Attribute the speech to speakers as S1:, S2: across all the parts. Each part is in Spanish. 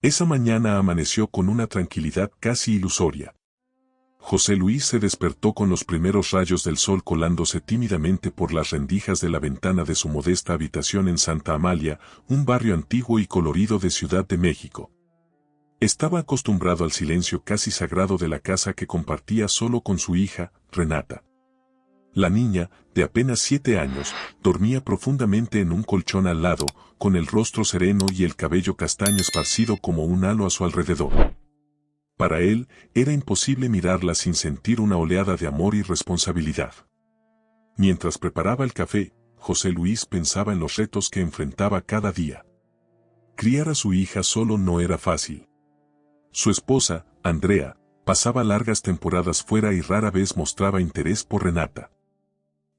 S1: Esa mañana amaneció con una tranquilidad casi ilusoria. José Luis se despertó con los primeros rayos del sol colándose tímidamente por las rendijas de la ventana de su modesta habitación en Santa Amalia, un barrio antiguo y colorido de Ciudad de México. Estaba acostumbrado al silencio casi sagrado de la casa que compartía solo con su hija, Renata. La niña, de apenas 7 años, dormía profundamente en un colchón al lado, con el rostro sereno y el cabello castaño esparcido como un halo a su alrededor. Para él, era imposible mirarla sin sentir una oleada de amor y responsabilidad. Mientras preparaba el café, José Luis pensaba en los retos que enfrentaba cada día. Criar a su hija solo no era fácil. Su esposa, Andrea, pasaba largas temporadas fuera y rara vez mostraba interés por Renata.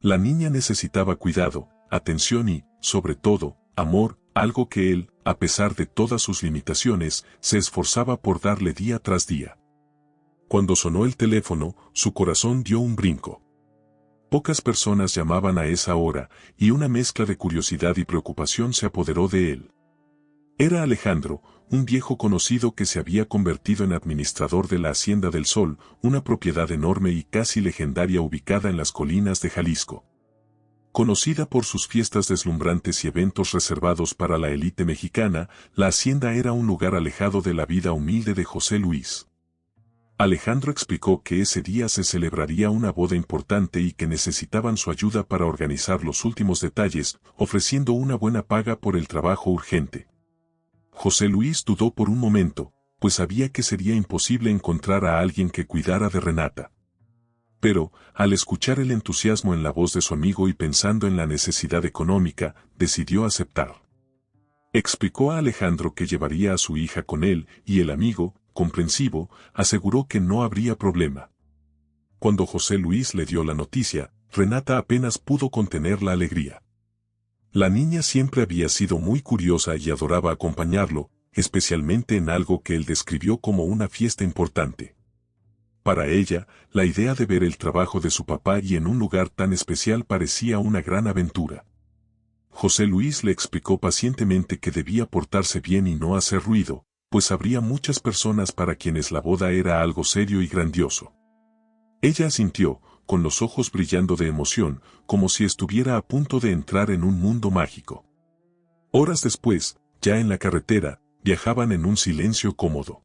S1: La niña necesitaba cuidado, atención y, sobre todo, amor, algo que él, a pesar de todas sus limitaciones, se esforzaba por darle día tras día. Cuando sonó el teléfono, su corazón dio un brinco. Pocas personas llamaban a esa hora, y una mezcla de curiosidad y preocupación se apoderó de él. Era Alejandro, un viejo conocido que se había convertido en administrador de la Hacienda del Sol, una propiedad enorme y casi legendaria ubicada en las colinas de Jalisco. Conocida por sus fiestas deslumbrantes y eventos reservados para la élite mexicana, la hacienda era un lugar alejado de la vida humilde de José Luis. Alejandro explicó que ese día se celebraría una boda importante y que necesitaban su ayuda para organizar los últimos detalles, ofreciendo una buena paga por el trabajo urgente. José Luis dudó por un momento, pues sabía que sería imposible encontrar a alguien que cuidara de Renata. Pero, al escuchar el entusiasmo en la voz de su amigo y pensando en la necesidad económica, decidió aceptar. Explicó a Alejandro que llevaría a su hija con él, y el amigo, comprensivo, aseguró que no habría problema. Cuando José Luis le dio la noticia, Renata apenas pudo contener la alegría. La niña siempre había sido muy curiosa y adoraba acompañarlo, especialmente en algo que él describió como una fiesta importante. Para ella, la idea de ver el trabajo de su papá y en un lugar tan especial parecía una gran aventura. José Luis le explicó pacientemente que debía portarse bien y no hacer ruido, pues habría muchas personas para quienes la boda era algo serio y grandioso. Ella asintió, con los ojos brillando de emoción, como si estuviera a punto de entrar en un mundo mágico. Horas después, ya en la carretera, viajaban en un silencio cómodo.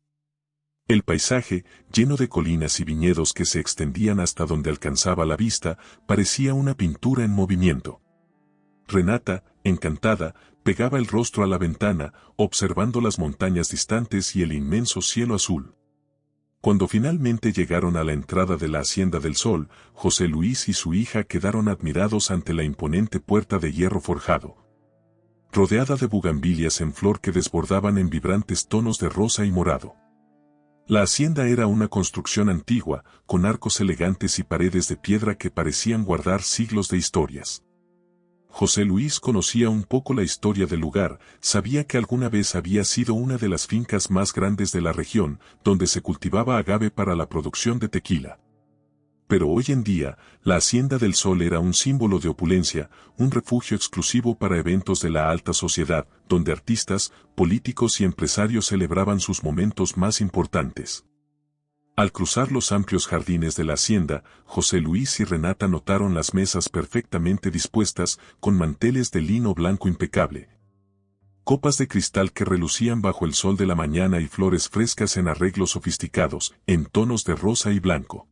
S1: El paisaje, lleno de colinas y viñedos que se extendían hasta donde alcanzaba la vista, parecía una pintura en movimiento. Renata, encantada, pegaba el rostro a la ventana, observando las montañas distantes y el inmenso cielo azul. Cuando finalmente llegaron a la entrada de la Hacienda del Sol, José Luis y su hija quedaron admirados ante la imponente puerta de hierro forjado, rodeada de bugambilias en flor que desbordaban en vibrantes tonos de rosa y morado. La hacienda era una construcción antigua, con arcos elegantes y paredes de piedra que parecían guardar siglos de historias. José Luis conocía un poco la historia del lugar, sabía que alguna vez había sido una de las fincas más grandes de la región, donde se cultivaba agave para la producción de tequila. Pero hoy en día, la Hacienda del Sol era un símbolo de opulencia, un refugio exclusivo para eventos de la alta sociedad, donde artistas, políticos y empresarios celebraban sus momentos más importantes. Al cruzar los amplios jardines de la hacienda, José Luis y Renata notaron las mesas perfectamente dispuestas, con manteles de lino blanco impecable, copas de cristal que relucían bajo el sol de la mañana y flores frescas en arreglos sofisticados, en tonos de rosa y blanco.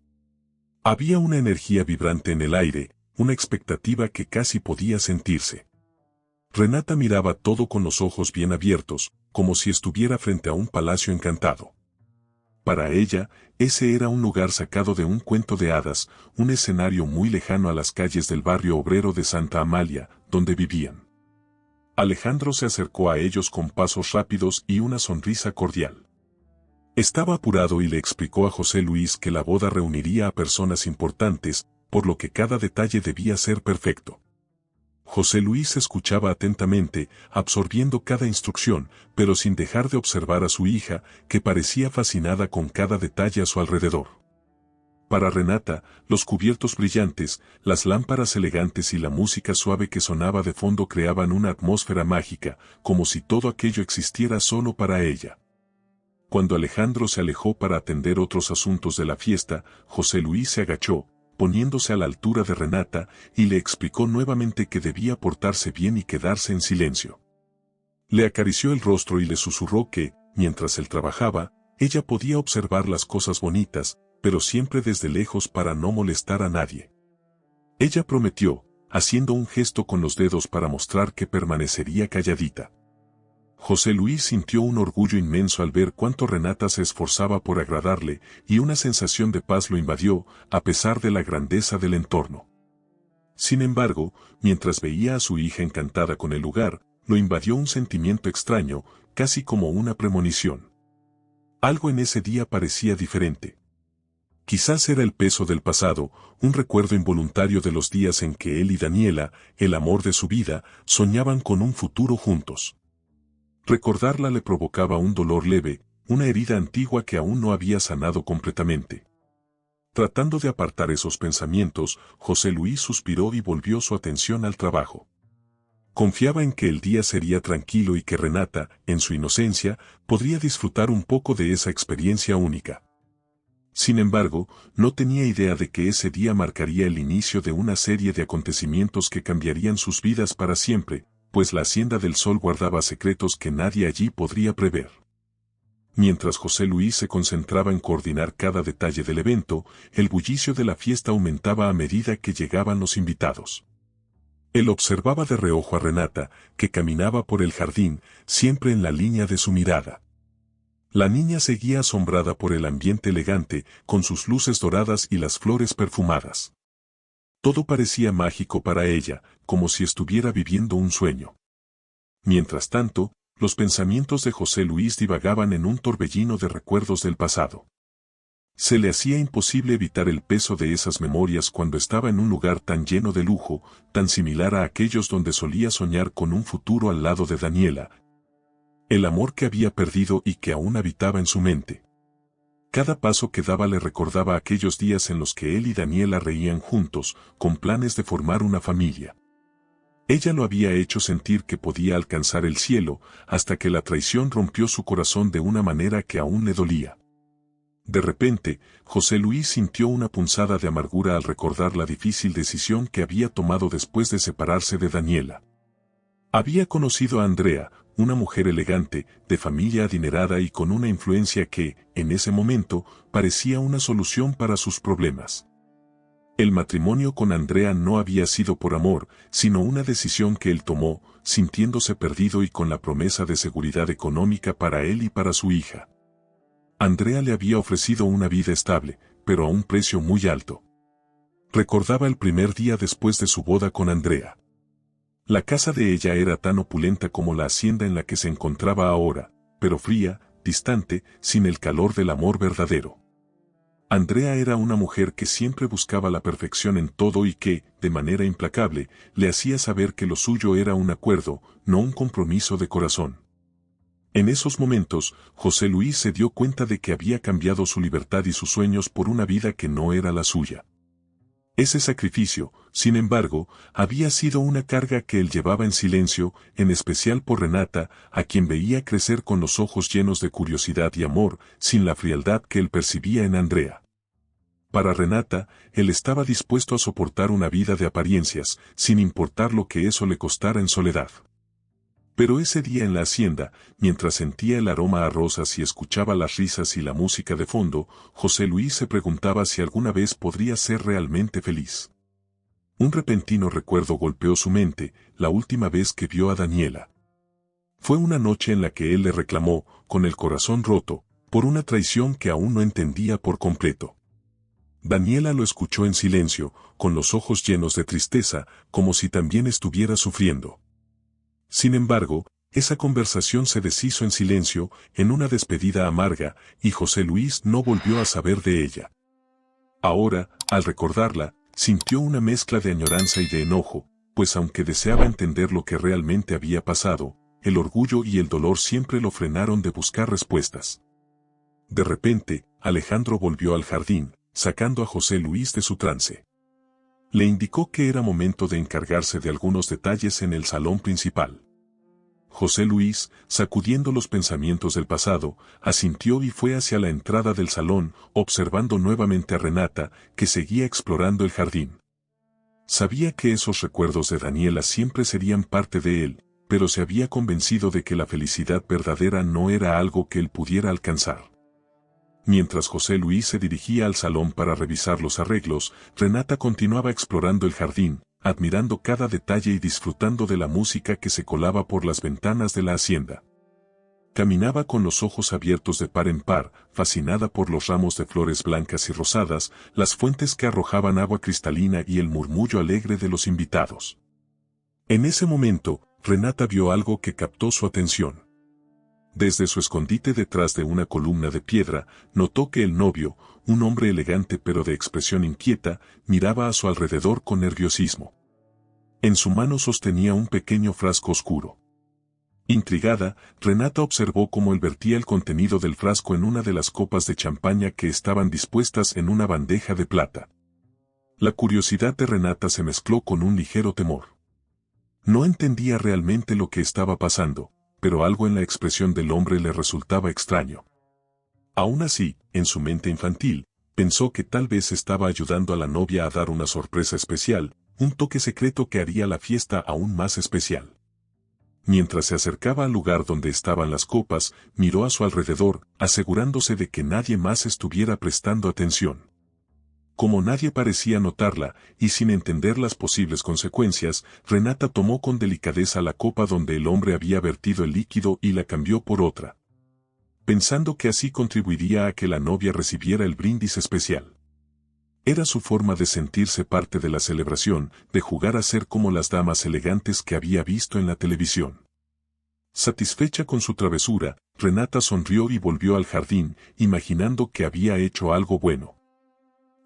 S1: Había una energía vibrante en el aire, una expectativa que casi podía sentirse. Renata miraba todo con los ojos bien abiertos, como si estuviera frente a un palacio encantado. Para ella, ese era un lugar sacado de un cuento de hadas, un escenario muy lejano a las calles del barrio obrero de Santa Amalia, donde vivían. Alejandro se acercó a ellos con pasos rápidos y una sonrisa cordial. Estaba apurado y le explicó a José Luis que la boda reuniría a personas importantes, por lo que cada detalle debía ser perfecto. José Luis escuchaba atentamente, absorbiendo cada instrucción, pero sin dejar de observar a su hija, que parecía fascinada con cada detalle a su alrededor. Para Renata, los cubiertos brillantes, las lámparas elegantes y la música suave que sonaba de fondo creaban una atmósfera mágica, como si todo aquello existiera solo para ella. Cuando Alejandro se alejó para atender otros asuntos de la fiesta, José Luis se agachó, poniéndose a la altura de Renata, y le explicó nuevamente que debía portarse bien y quedarse en silencio. Le acarició el rostro y le susurró que, mientras él trabajaba, ella podía observar las cosas bonitas, pero siempre desde lejos para no molestar a nadie. Ella prometió, haciendo un gesto con los dedos para mostrar que permanecería calladita. José Luis sintió un orgullo inmenso al ver cuánto Renata se esforzaba por agradarle, y una sensación de paz lo invadió, a pesar de la grandeza del entorno. Sin embargo, mientras veía a su hija encantada con el lugar, lo invadió un sentimiento extraño, casi como una premonición. Algo en ese día parecía diferente. Quizás era el peso del pasado, un recuerdo involuntario de los días en que él y Daniela, el amor de su vida, soñaban con un futuro juntos. Recordarla le provocaba un dolor leve, una herida antigua que aún no había sanado completamente. Tratando de apartar esos pensamientos, José Luis suspiró y volvió su atención al trabajo. Confiaba en que el día sería tranquilo y que Renata, en su inocencia, podría disfrutar un poco de esa experiencia única. Sin embargo, no tenía idea de que ese día marcaría el inicio de una serie de acontecimientos que cambiarían sus vidas para siempre, pues la Hacienda del Sol guardaba secretos que nadie allí podría prever. Mientras José Luis se concentraba en coordinar cada detalle del evento, el bullicio de la fiesta aumentaba a medida que llegaban los invitados. Él observaba de reojo a Renata, que caminaba por el jardín, siempre en la línea de su mirada. La niña seguía asombrada por el ambiente elegante, con sus luces doradas y las flores perfumadas. Todo parecía mágico para ella, como si estuviera viviendo un sueño. Mientras tanto, los pensamientos de José Luis divagaban en un torbellino de recuerdos del pasado. Se le hacía imposible evitar el peso de esas memorias cuando estaba en un lugar tan lleno de lujo, tan similar a aquellos donde solía soñar con un futuro al lado de Daniela. El amor que había perdido y que aún habitaba en su mente. Cada paso que daba le recordaba aquellos días en los que él y Daniela reían juntos, con planes de formar una familia. Ella lo había hecho sentir que podía alcanzar el cielo, hasta que la traición rompió su corazón de una manera que aún le dolía. De repente, José Luis sintió una punzada de amargura al recordar la difícil decisión que había tomado después de separarse de Daniela. Había conocido a Andrea, una mujer elegante, de familia adinerada y con una influencia que, en ese momento, parecía una solución para sus problemas. El matrimonio con Andrea no había sido por amor, sino una decisión que él tomó, sintiéndose perdido y con la promesa de seguridad económica para él y para su hija. Andrea le había ofrecido una vida estable, pero a un precio muy alto. Recordaba el primer día después de su boda con Andrea. La casa de ella era tan opulenta como la hacienda en la que se encontraba ahora, pero fría, distante, sin el calor del amor verdadero. Andrea era una mujer que siempre buscaba la perfección en todo y que, de manera implacable, le hacía saber que lo suyo era un acuerdo, no un compromiso de corazón. En esos momentos, José Luis se dio cuenta de que había cambiado su libertad y sus sueños por una vida que no era la suya. Ese sacrificio, sin embargo, había sido una carga que él llevaba en silencio, en especial por Renata, a quien veía crecer con los ojos llenos de curiosidad y amor, sin la frialdad que él percibía en Andrea. Para Renata, él estaba dispuesto a soportar una vida de apariencias, sin importar lo que eso le costara en soledad. Pero ese día en la hacienda, mientras sentía el aroma a rosas y escuchaba las risas y la música de fondo, José Luis se preguntaba si alguna vez podría ser realmente feliz. Un repentino recuerdo golpeó su mente, la última vez que vio a Daniela. Fue una noche en la que él le reclamó, con el corazón roto, por una traición que aún no entendía por completo. Daniela lo escuchó en silencio, con los ojos llenos de tristeza, como si también estuviera sufriendo. Sin embargo, esa conversación se deshizo en silencio, en una despedida amarga, y José Luis no volvió a saber de ella. Ahora, al recordarla, sintió una mezcla de añoranza y de enojo, pues aunque deseaba entender lo que realmente había pasado, el orgullo y el dolor siempre lo frenaron de buscar respuestas. De repente, Alejandro volvió al jardín, sacando a José Luis de su trance. Le indicó que era momento de encargarse de algunos detalles en el salón principal. José Luis, sacudiendo los pensamientos del pasado, asintió y fue hacia la entrada del salón, observando nuevamente a Renata, que seguía explorando el jardín. Sabía que esos recuerdos de Daniela siempre serían parte de él, pero se había convencido de que la felicidad verdadera no era algo que él pudiera alcanzar. Mientras José Luis se dirigía al salón para revisar los arreglos, Renata continuaba explorando el jardín, admirando cada detalle y disfrutando de la música que se colaba por las ventanas de la hacienda. Caminaba con los ojos abiertos de par en par, fascinada por los ramos de flores blancas y rosadas, las fuentes que arrojaban agua cristalina y el murmullo alegre de los invitados. En ese momento, Renata vio algo que captó su atención. Desde su escondite detrás de una columna de piedra, notó que el novio, un hombre elegante pero de expresión inquieta, miraba a su alrededor con nerviosismo. En su mano sostenía un pequeño frasco oscuro. Intrigada, Renata observó cómo él vertía el contenido del frasco en una de las copas de champaña que estaban dispuestas en una bandeja de plata. La curiosidad de Renata se mezcló con un ligero temor. No entendía realmente lo que estaba pasando, pero algo en la expresión del hombre le resultaba extraño. Aún así, en su mente infantil, pensó que tal vez estaba ayudando a la novia a dar una sorpresa especial, un toque secreto que haría la fiesta aún más especial. Mientras se acercaba al lugar donde estaban las copas, miró a su alrededor, asegurándose de que nadie más estuviera prestando atención. Como nadie parecía notarla, y sin entender las posibles consecuencias, Renata tomó con delicadeza la copa donde el hombre había vertido el líquido y la cambió por otra, pensando que así contribuiría a que la novia recibiera el brindis especial. Era su forma de sentirse parte de la celebración, de jugar a ser como las damas elegantes que había visto en la televisión. Satisfecha con su travesura, Renata sonrió y volvió al jardín, imaginando que había hecho algo bueno.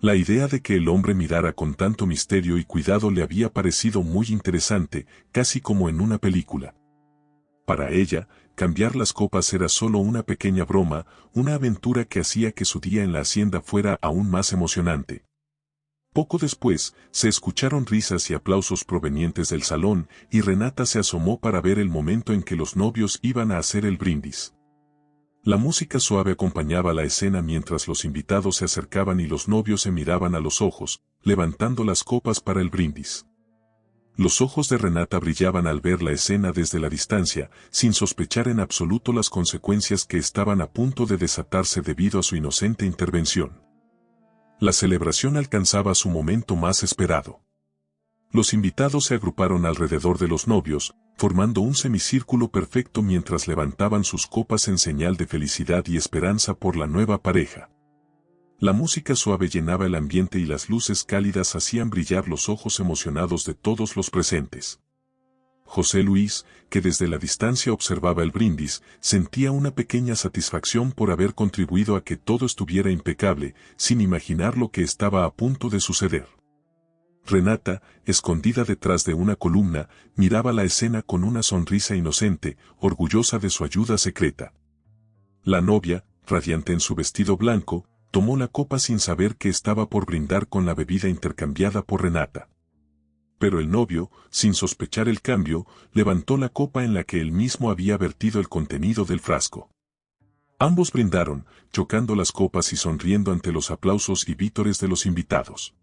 S1: La idea de que el hombre mirara con tanto misterio y cuidado le había parecido muy interesante, casi como en una película. Para ella, cambiar las copas era solo una pequeña broma, una aventura que hacía que su día en la hacienda fuera aún más emocionante. Poco después, se escucharon risas y aplausos provenientes del salón, y Renata se asomó para ver el momento en que los novios iban a hacer el brindis. La música suave acompañaba la escena mientras los invitados se acercaban y los novios se miraban a los ojos, levantando las copas para el brindis. Los ojos de Renata brillaban al ver la escena desde la distancia, sin sospechar en absoluto las consecuencias que estaban a punto de desatarse debido a su inocente intervención. La celebración alcanzaba su momento más esperado. Los invitados se agruparon alrededor de los novios, formando un semicírculo perfecto mientras levantaban sus copas en señal de felicidad y esperanza por la nueva pareja. La música suave llenaba el ambiente y las luces cálidas hacían brillar los ojos emocionados de todos los presentes. José Luis, que desde la distancia observaba el brindis, sentía una pequeña satisfacción por haber contribuido a que todo estuviera impecable, sin imaginar lo que estaba a punto de suceder. Renata, escondida detrás de una columna, miraba la escena con una sonrisa inocente, orgullosa de su ayuda secreta. La novia, radiante en su vestido blanco, tomó la copa sin saber que estaba por brindar con la bebida intercambiada por Renata. Pero el novio, sin sospechar el cambio, levantó la copa en la que él mismo había vertido el contenido del frasco. Ambos brindaron, chocando las copas y sonriendo ante los aplausos y vítores de los invitados.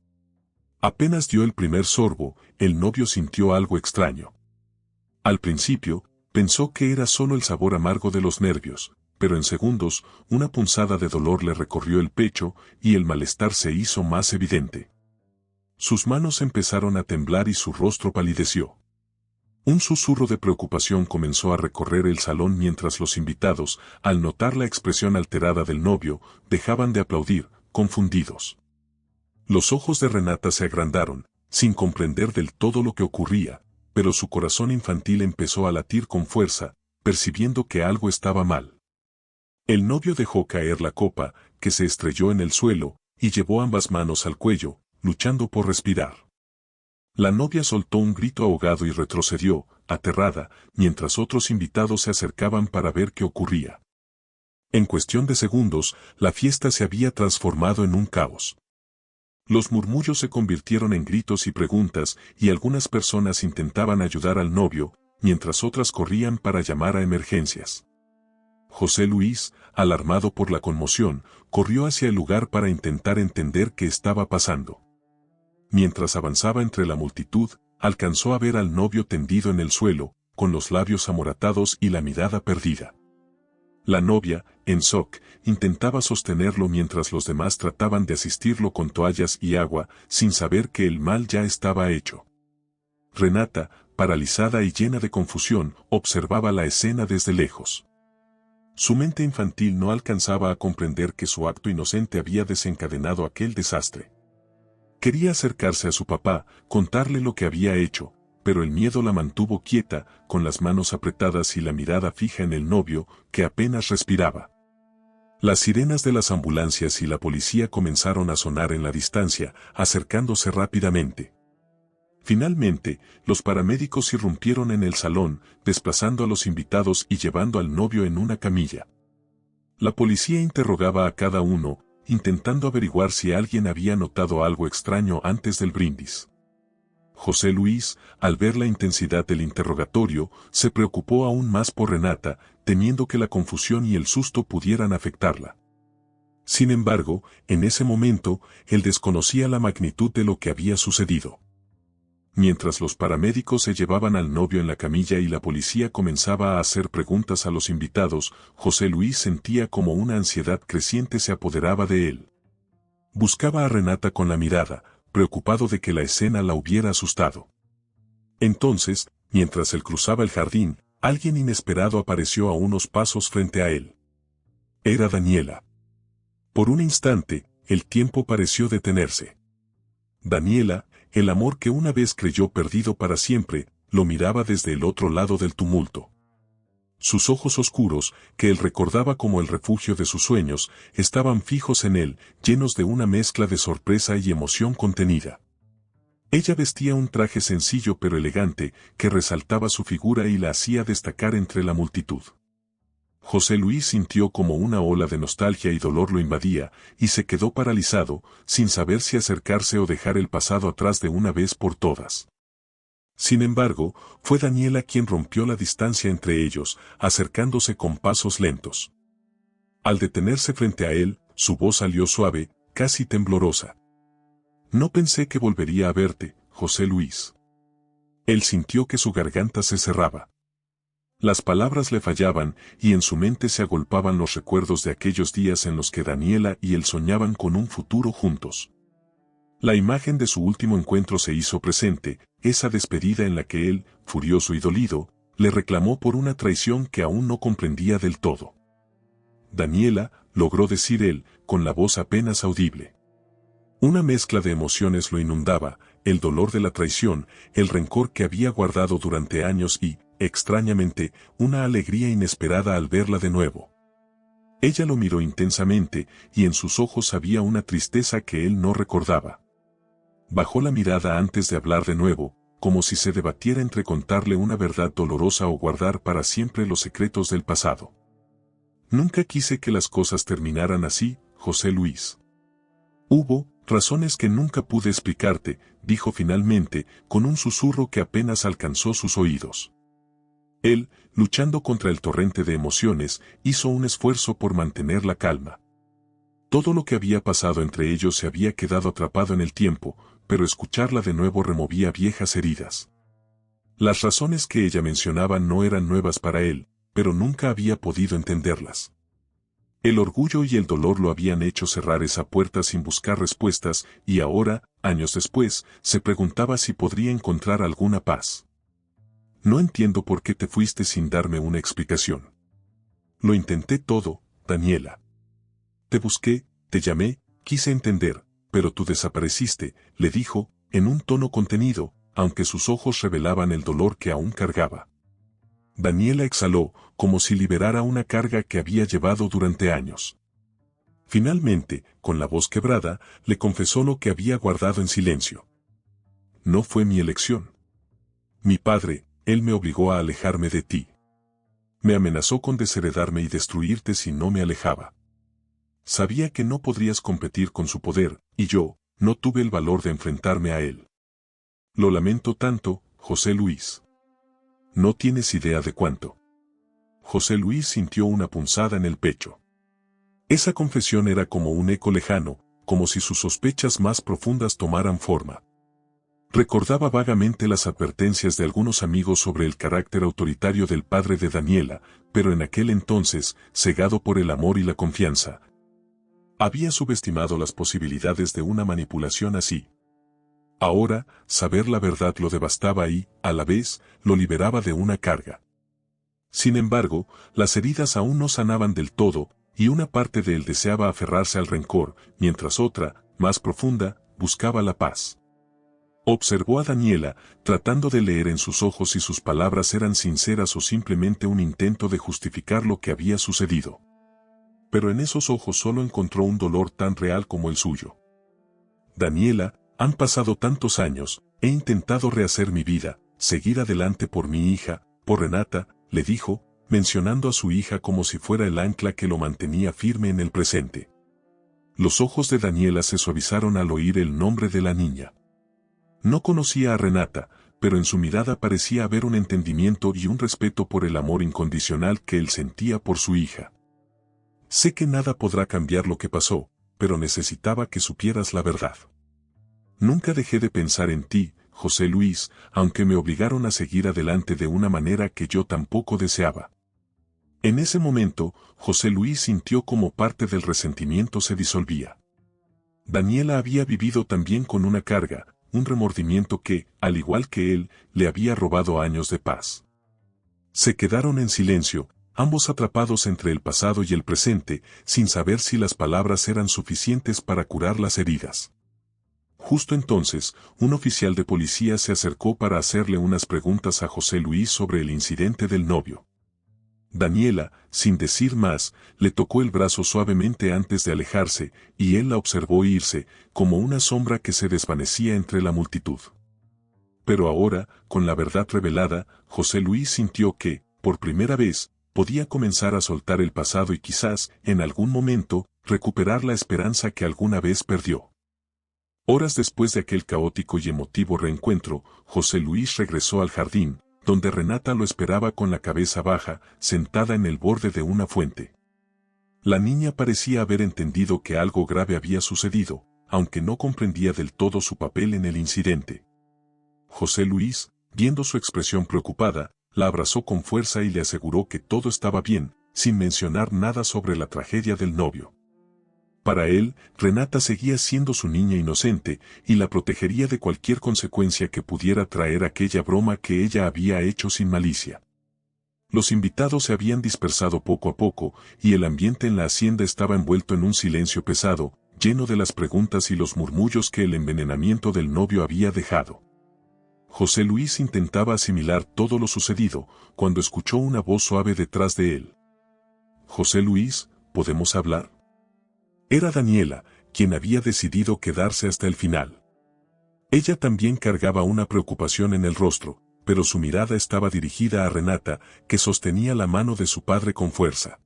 S1: Apenas dio el primer sorbo, el novio sintió algo extraño. Al principio, pensó que era solo el sabor amargo de los nervios, pero en segundos, una punzada de dolor le recorrió el pecho y el malestar se hizo más evidente. Sus manos empezaron a temblar y su rostro palideció. Un susurro de preocupación comenzó a recorrer el salón mientras los invitados, al notar la expresión alterada del novio, dejaban de aplaudir, confundidos. Los ojos de Renata se agrandaron, sin comprender del todo lo que ocurría, pero su corazón infantil empezó a latir con fuerza, percibiendo que algo estaba mal. El novio dejó caer la copa, que se estrelló en el suelo, y llevó ambas manos al cuello, luchando por respirar. La novia soltó un grito ahogado y retrocedió, aterrada, mientras otros invitados se acercaban para ver qué ocurría. En cuestión de segundos, la fiesta se había transformado en un caos. Los murmullos se convirtieron en gritos y preguntas, y algunas personas intentaban ayudar al novio, mientras otras corrían para llamar a emergencias. José Luis, alarmado por la conmoción, corrió hacia el lugar para intentar entender qué estaba pasando. Mientras avanzaba entre la multitud, alcanzó a ver al novio tendido en el suelo, con los labios amoratados y la mirada perdida. La novia, en shock, intentaba sostenerlo mientras los demás trataban de asistirlo con toallas y agua, sin saber que el mal ya estaba hecho. Renata, paralizada y llena de confusión, observaba la escena desde lejos. Su mente infantil no alcanzaba a comprender que su acto inocente había desencadenado aquel desastre. Quería acercarse a su papá, contarle lo que había hecho, pero el miedo la mantuvo quieta, con las manos apretadas y la mirada fija en el novio, que apenas respiraba. Las sirenas de las ambulancias y la policía comenzaron a sonar en la distancia, acercándose rápidamente. Finalmente, los paramédicos irrumpieron en el salón, desplazando a los invitados y llevando al novio en una camilla. La policía interrogaba a cada uno, intentando averiguar si alguien había notado algo extraño antes del brindis. José Luis, al ver la intensidad del interrogatorio, se preocupó aún más por Renata, temiendo que la confusión y el susto pudieran afectarla. Sin embargo, en ese momento, él desconocía la magnitud de lo que había sucedido. Mientras los paramédicos se llevaban al novio en la camilla y la policía comenzaba a hacer preguntas a los invitados, José Luis sentía como una ansiedad creciente se apoderaba de él. Buscaba a Renata con la mirada, preocupado de que la escena la hubiera asustado. Entonces, mientras él cruzaba el jardín, alguien inesperado apareció a unos pasos frente a él. Era Daniela. Por un instante, el tiempo pareció detenerse. Daniela, el amor que una vez creyó perdido para siempre, lo miraba desde el otro lado del tumulto. Sus ojos oscuros, que él recordaba como el refugio de sus sueños, estaban fijos en él, llenos de una mezcla de sorpresa y emoción contenida. Ella vestía un traje sencillo pero elegante, que resaltaba su figura y la hacía destacar entre la multitud. José Luis sintió como una ola de nostalgia y dolor lo invadía, y se quedó paralizado, sin saber si acercarse o dejar el pasado atrás de una vez por todas. Sin embargo, fue Daniela quien rompió la distancia entre ellos, acercándose con pasos lentos. Al detenerse frente a él, su voz salió suave, casi temblorosa. «No pensé que volvería a verte, José Luis». Él sintió que su garganta se cerraba. Las palabras le fallaban, y en su mente se agolpaban los recuerdos de aquellos días en los que Daniela y él soñaban con un futuro juntos. La imagen de su último encuentro se hizo presente, esa despedida en la que él, furioso y dolido, le reclamó por una traición que aún no comprendía del todo. «Daniela», logró decir él, con la voz apenas audible. Una mezcla de emociones lo inundaba, el dolor de la traición, el rencor que había guardado durante años y, extrañamente, una alegría inesperada al verla de nuevo. Ella lo miró intensamente, y en sus ojos había una tristeza que él no recordaba. Bajó la mirada antes de hablar de nuevo, como si se debatiera entre contarle una verdad dolorosa o guardar para siempre los secretos del pasado. «Nunca quise que las cosas terminaran así, José Luis. Hubo razones que nunca pude explicarte», dijo finalmente, con un susurro que apenas alcanzó sus oídos. Él, luchando contra el torrente de emociones, hizo un esfuerzo por mantener la calma. Todo lo que había pasado entre ellos se había quedado atrapado en el tiempo, pero escucharla de nuevo removía viejas heridas. Las razones que ella mencionaba no eran nuevas para él, pero nunca había podido entenderlas. El orgullo y el dolor lo habían hecho cerrar esa puerta sin buscar respuestas, y ahora, años después, se preguntaba si podría encontrar alguna paz. «No entiendo por qué te fuiste sin darme una explicación. Lo intenté todo, Daniela. Te busqué, te llamé, quise entender, pero tú desapareciste», le dijo, en un tono contenido, aunque sus ojos revelaban el dolor que aún cargaba. Daniela exhaló, como si liberara una carga que había llevado durante años. Finalmente, con la voz quebrada, le confesó lo que había guardado en silencio. «No fue mi elección. Mi padre, él me obligó a alejarme de ti. Me amenazó con desheredarme y destruirte si no me alejaba. Sabía que no podrías competir con su poder, y yo, no tuve el valor de enfrentarme a él. Lo lamento tanto, José Luis. No tienes idea de cuánto. José Luis sintió una punzada en el pecho. Esa confesión era como un eco lejano, como si sus sospechas más profundas tomaran forma. Recordaba vagamente las advertencias de algunos amigos sobre el carácter autoritario del padre de Daniela, pero en aquel entonces, cegado por el amor y la confianza, había subestimado las posibilidades de una manipulación así. Ahora, saber la verdad lo devastaba y, a la vez, lo liberaba de una carga. Sin embargo, las heridas aún no sanaban del todo, y una parte de él deseaba aferrarse al rencor, mientras otra, más profunda, buscaba la paz. Observó a Daniela, tratando de leer en sus ojos si sus palabras eran sinceras o simplemente un intento de justificar lo que había sucedido. Pero en esos ojos solo encontró un dolor tan real como el suyo. Daniela, han pasado tantos años, he intentado rehacer mi vida, seguir adelante por mi hija, por Renata, le dijo, mencionando a su hija como si fuera el ancla que lo mantenía firme en el presente. Los ojos de Daniela se suavizaron al oír el nombre de la niña. No conocía a Renata, pero en su mirada parecía haber un entendimiento y un respeto por el amor incondicional que él sentía por su hija. Sé que nada podrá cambiar lo que pasó, pero necesitaba que supieras la verdad. Nunca dejé de pensar en ti, José Luis, aunque me obligaron a seguir adelante de una manera que yo tampoco deseaba. En ese momento, José Luis sintió como parte del resentimiento se disolvía. Daniela había vivido también con una carga, un remordimiento que, al igual que él, le había robado años de paz. Se quedaron en silencio, ambos atrapados entre el pasado y el presente, sin saber si las palabras eran suficientes para curar las heridas. Justo entonces, un oficial de policía se acercó para hacerle unas preguntas a José Luis sobre el incidente del novio. Daniela, sin decir más, le tocó el brazo suavemente antes de alejarse, y él la observó irse, como una sombra que se desvanecía entre la multitud. Pero ahora, con la verdad revelada, José Luis sintió que, por primera vez, podía comenzar a soltar el pasado y quizás, en algún momento, recuperar la esperanza que alguna vez perdió. Horas después de aquel caótico y emotivo reencuentro, José Luis regresó al jardín, donde Renata lo esperaba con la cabeza baja, sentada en el borde de una fuente. La niña parecía haber entendido que algo grave había sucedido, aunque no comprendía del todo su papel en el incidente. José Luis, viendo su expresión preocupada, la abrazó con fuerza y le aseguró que todo estaba bien, sin mencionar nada sobre la tragedia del novio. Para él, Renata seguía siendo su niña inocente, y la protegería de cualquier consecuencia que pudiera traer aquella broma que ella había hecho sin malicia. Los invitados se habían dispersado poco a poco, y el ambiente en la hacienda estaba envuelto en un silencio pesado, lleno de las preguntas y los murmullos que el envenenamiento del novio había dejado. José Luis intentaba asimilar todo lo sucedido, cuando escuchó una voz suave detrás de él. «José Luis, ¿podemos hablar?». Era Daniela, quien había decidido quedarse hasta el final. Ella también cargaba una preocupación en el rostro, pero su mirada estaba dirigida a Renata, que sostenía la mano de su padre con fuerza.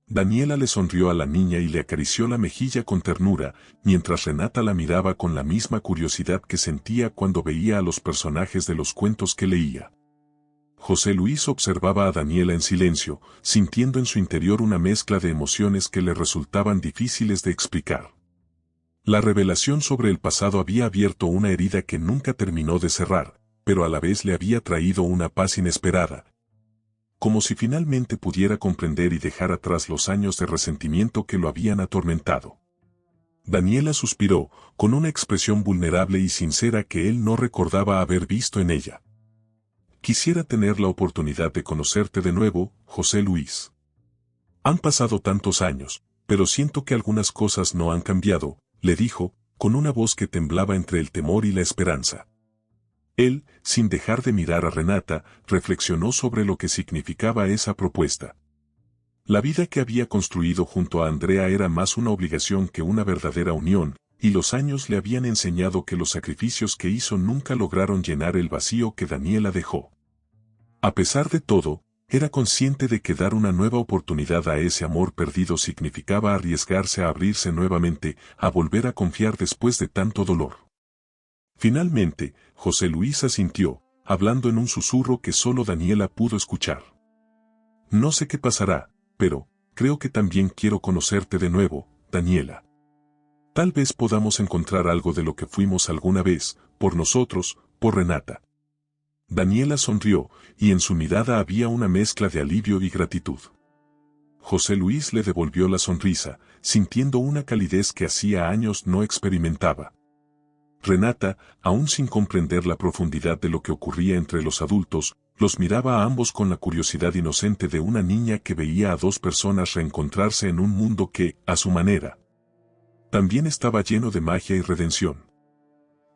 S1: Daniela le sonrió a la niña y le acarició la mejilla con ternura, mientras Renata la miraba con la misma curiosidad que sentía cuando veía a los personajes de los cuentos que leía. José Luis observaba a Daniela en silencio, sintiendo en su interior una mezcla de emociones que le resultaban difíciles de explicar. La revelación sobre el pasado había abierto una herida que nunca terminó de cerrar, pero a la vez le había traído una paz inesperada, como si finalmente pudiera comprender y dejar atrás los años de resentimiento que lo habían atormentado. Daniela suspiró, con una expresión vulnerable y sincera que él no recordaba haber visto en ella. «Quisiera tener la oportunidad de conocerte de nuevo, José Luis. Han pasado tantos años, pero siento que algunas cosas no han cambiado», le dijo, con una voz que temblaba entre el temor y la esperanza. Él, sin dejar de mirar a Renata, reflexionó sobre lo que significaba esa propuesta. La vida que había construido junto a Andrea era más una obligación que una verdadera unión, y los años le habían enseñado que los sacrificios que hizo nunca lograron llenar el vacío que Daniela dejó. A pesar de todo, era consciente de que dar una nueva oportunidad a ese amor perdido significaba arriesgarse a abrirse nuevamente, a volver a confiar después de tanto dolor. Finalmente, José Luis asintió, hablando en un susurro que solo Daniela pudo escuchar. No sé qué pasará, pero creo que también quiero conocerte de nuevo, Daniela. Tal vez podamos encontrar algo de lo que fuimos alguna vez, por nosotros, por Renata. Daniela sonrió, y en su mirada había una mezcla de alivio y gratitud. José Luis le devolvió la sonrisa, sintiendo una calidez que hacía años no experimentaba. Renata, aún sin comprender la profundidad de lo que ocurría entre los adultos, los miraba a ambos con la curiosidad inocente de una niña que veía a dos personas reencontrarse en un mundo que, a su manera, también estaba lleno de magia y redención.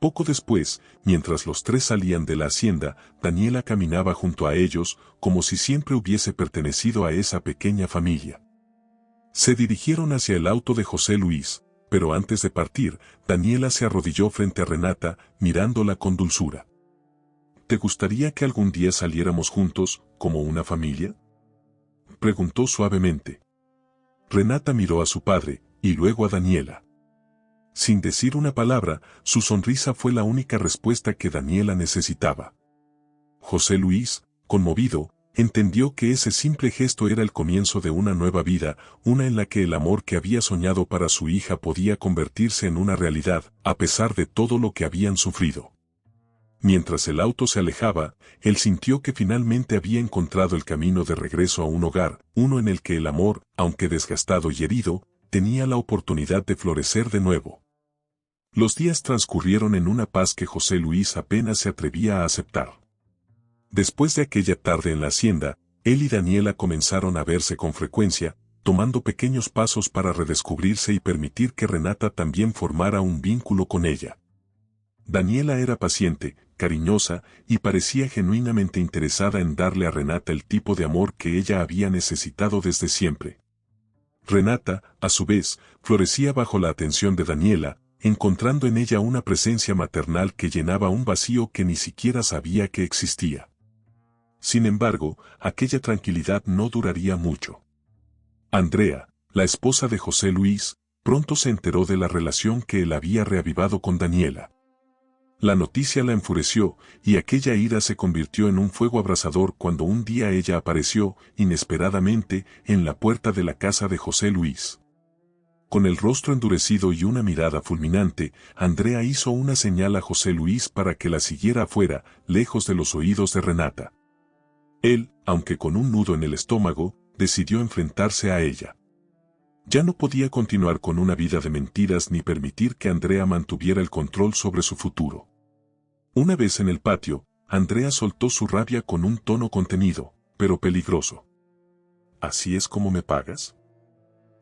S1: Poco después, mientras los tres salían de la hacienda, Daniela caminaba junto a ellos, como si siempre hubiese pertenecido a esa pequeña familia. Se dirigieron hacia el auto de José Luis, pero antes de partir, Daniela se arrodilló frente a Renata, mirándola con dulzura. ¿Te gustaría que algún día saliéramos juntos, como una familia?, preguntó suavemente. Renata miró a su padre, y luego a Daniela. Sin decir una palabra, su sonrisa fue la única respuesta que Daniela necesitaba. José Luis, conmovido, entendió que ese simple gesto era el comienzo de una nueva vida, una en la que el amor que había soñado para su hija podía convertirse en una realidad, a pesar de todo lo que habían sufrido. Mientras el auto se alejaba, él sintió que finalmente había encontrado el camino de regreso a un hogar, uno en el que el amor, aunque desgastado y herido, tenía la oportunidad de florecer de nuevo. Los días transcurrieron en una paz que José Luis apenas se atrevía a aceptar. Después de aquella tarde en la hacienda, él y Daniela comenzaron a verse con frecuencia, tomando pequeños pasos para redescubrirse y permitir que Renata también formara un vínculo con ella. Daniela era paciente, cariñosa, y parecía genuinamente interesada en darle a Renata el tipo de amor que ella había necesitado desde siempre. Renata, a su vez, florecía bajo la atención de Daniela, encontrando en ella una presencia maternal que llenaba un vacío que ni siquiera sabía que existía. Sin embargo, aquella tranquilidad no duraría mucho. Andrea, la esposa de José Luis, pronto se enteró de la relación que él había reavivado con Daniela. La noticia la enfureció, y aquella ira se convirtió en un fuego abrasador cuando un día ella apareció, inesperadamente, en la puerta de la casa de José Luis. Con el rostro endurecido y una mirada fulminante, Andrea hizo una señal a José Luis para que la siguiera afuera, lejos de los oídos de Renata. Él, aunque con un nudo en el estómago, decidió enfrentarse a ella. Ya no podía continuar con una vida de mentiras ni permitir que Andrea mantuviera el control sobre su futuro. Una vez en el patio, Andrea soltó su rabia con un tono contenido, pero peligroso. ¿Así es como me pagas?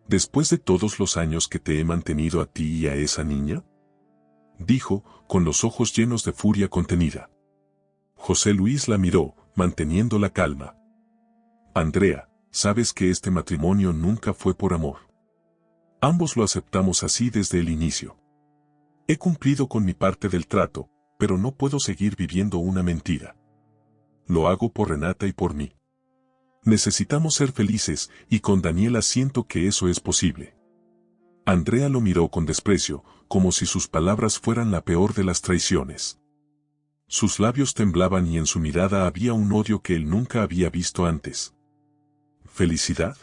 S1: ¿Después de todos los años que te he mantenido a ti y a esa niña?, dijo, con los ojos llenos de furia contenida. José Luis la miró, manteniendo la calma. Andrea, sabes que este matrimonio nunca fue por amor. Ambos lo aceptamos así desde el inicio. He cumplido con mi parte del trato, pero no puedo seguir viviendo una mentira. Lo hago por Renata y por mí. Necesitamos ser felices, y con Daniela siento que eso es posible. Andrea lo miró con desprecio, como si sus palabras fueran la peor de las traiciones. Sus labios temblaban y en su mirada había un odio que él nunca había visto antes. ¿Felicidad?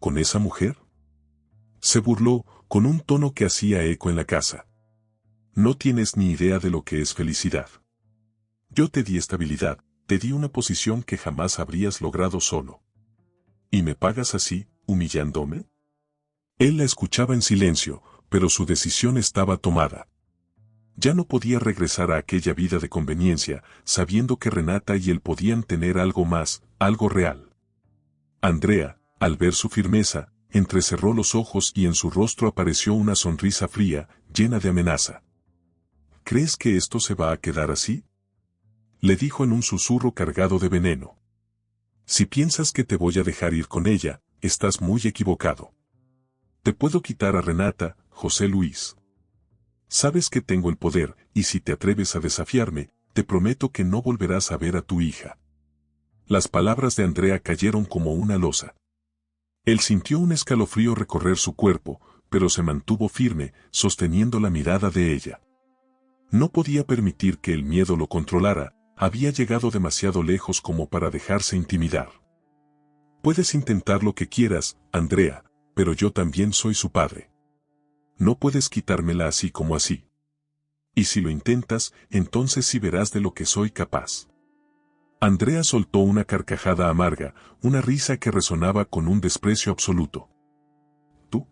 S1: ¿Con esa mujer?, se burló, con un tono que hacía eco en la casa. No tienes ni idea de lo que es felicidad. Yo te di estabilidad, te di una posición que jamás habrías logrado solo. ¿Y me pagas así, humillándome? Él la escuchaba en silencio, pero su decisión estaba tomada. Ya no podía regresar a aquella vida de conveniencia, sabiendo que Renata y él podían tener algo más, algo real. Andrea, al ver su firmeza, entrecerró los ojos y en su rostro apareció una sonrisa fría, llena de amenaza. ¿Crees que esto se va a quedar así?, le dijo en un susurro cargado de veneno. Si piensas que te voy a dejar ir con ella, estás muy equivocado. Te puedo quitar a Renata, José Luis. Sabes que tengo el poder, y si te atreves a desafiarme, te prometo que no volverás a ver a tu hija. Las palabras de Andrea cayeron como una losa. Él sintió un escalofrío recorrer su cuerpo, pero se mantuvo firme, sosteniendo la mirada de ella. No podía permitir que el miedo lo controlara, había llegado demasiado lejos como para dejarse intimidar. Puedes intentar lo que quieras, Andrea, pero yo también soy su padre. No puedes quitármela así como así. Y si lo intentas, entonces sí verás de lo que soy capaz. Andrea soltó una carcajada amarga, una risa que resonaba con un desprecio absoluto. ¿Tú?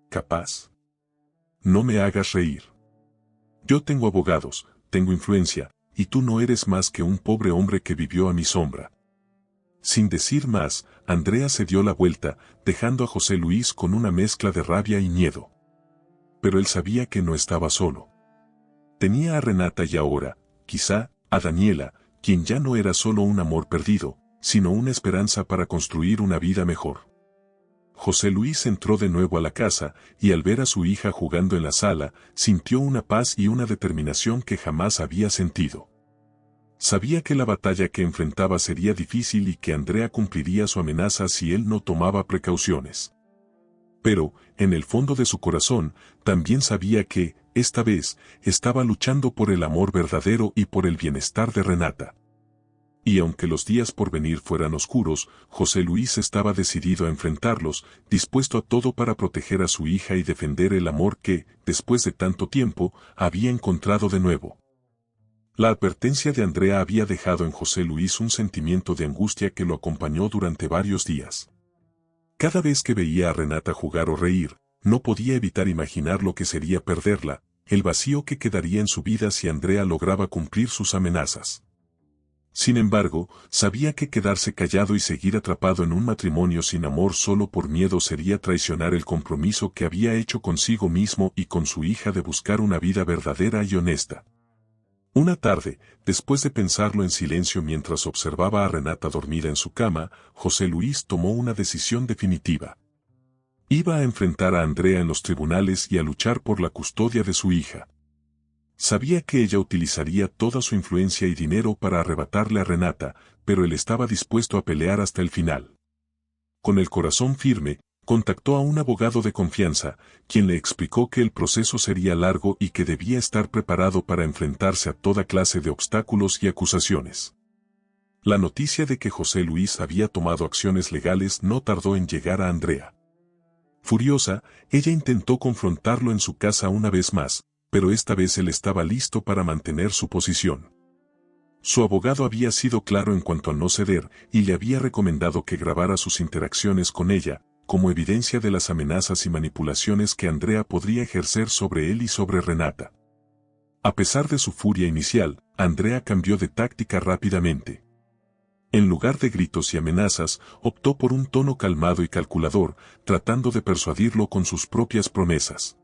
S1: ¿Capaz? No me hagas reír. Yo tengo abogados, tengo influencia, y tú no eres más que un pobre hombre que vivió a mi sombra. Sin decir más, Andrea se dio la vuelta, dejando a José Luis con una mezcla de rabia y miedo. Pero él sabía que no estaba solo. Tenía a Renata y ahora, quizá, a Daniela, quien ya no era solo un amor perdido, sino una esperanza para construir una vida mejor. José Luis entró de nuevo a la casa, y al ver a su hija jugando en la sala, sintió una paz y una determinación que jamás había sentido. Sabía que la batalla que enfrentaba sería difícil y que Andrea cumpliría su amenaza si él no tomaba precauciones. Pero, en el fondo de su corazón, también sabía que, esta vez, estaba luchando por el amor verdadero y por el bienestar de Renata. Y aunque los días por venir fueran oscuros, José Luis estaba decidido a enfrentarlos, dispuesto a todo para proteger a su hija y defender el amor que, después de tanto tiempo, había encontrado de nuevo. La advertencia de Andrea había dejado en José Luis un sentimiento de angustia que lo acompañó durante varios días. Cada vez que veía a Renata jugar o reír, no podía evitar imaginar lo que sería perderla, el vacío que quedaría en su vida si Andrea lograba cumplir sus amenazas. Sin embargo, sabía que quedarse callado y seguir atrapado en un matrimonio sin amor solo por miedo sería traicionar el compromiso que había hecho consigo mismo y con su hija de buscar una vida verdadera y honesta. Una tarde, después de pensarlo en silencio mientras observaba a Renata dormida en su cama, José Luis tomó una decisión definitiva. Iba a enfrentar a Andrea en los tribunales y a luchar por la custodia de su hija. Sabía que ella utilizaría toda su influencia y dinero para arrebatarle a Renata, pero él estaba dispuesto a pelear hasta el final. Con el corazón firme, contactó a un abogado de confianza, quien le explicó que el proceso sería largo y que debía estar preparado para enfrentarse a toda clase de obstáculos y acusaciones. La noticia de que José Luis había tomado acciones legales no tardó en llegar a Andrea. Furiosa, ella intentó confrontarlo en su casa una vez más, pero esta vez él estaba listo para mantener su posición. Su abogado había sido claro en cuanto a no ceder y le había recomendado que grabara sus interacciones con ella, como evidencia de las amenazas y manipulaciones que Andrea podría ejercer sobre él y sobre Renata. A pesar de su furia inicial, Andrea cambió de táctica rápidamente. En lugar de gritos y amenazas, optó por un tono calmado y calculador, tratando de persuadirlo con sus propias promesas.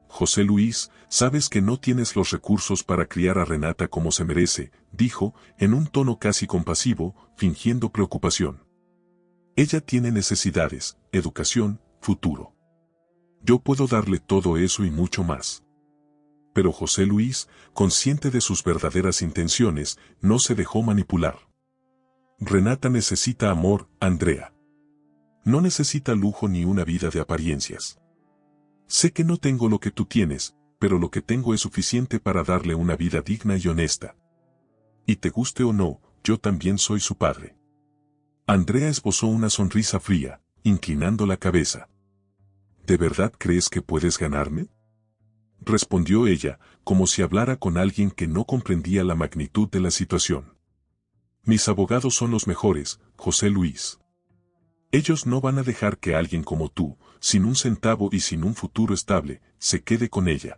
S1: José Luis, sabes que no tienes los recursos para criar a Renata como se merece, dijo, en un tono casi compasivo, fingiendo preocupación. Ella tiene necesidades, educación, futuro. Yo puedo darle todo eso y mucho más. Pero José Luis, consciente de sus verdaderas intenciones, no se dejó manipular. Renata necesita amor, Andrea. No necesita lujo ni una vida de apariencias. Sé que no tengo lo que tú tienes, pero lo que tengo es suficiente para darle una vida digna y honesta. Y te guste o no, yo también soy su padre. Andrea esbozó una sonrisa fría, inclinando la cabeza. ¿De verdad crees que puedes ganarme? Respondió ella, como si hablara con alguien que no comprendía la magnitud de la situación. Mis abogados son los mejores, José Luis. Ellos no van a dejar que alguien como tú, sin un centavo y sin un futuro estable, se quede con ella.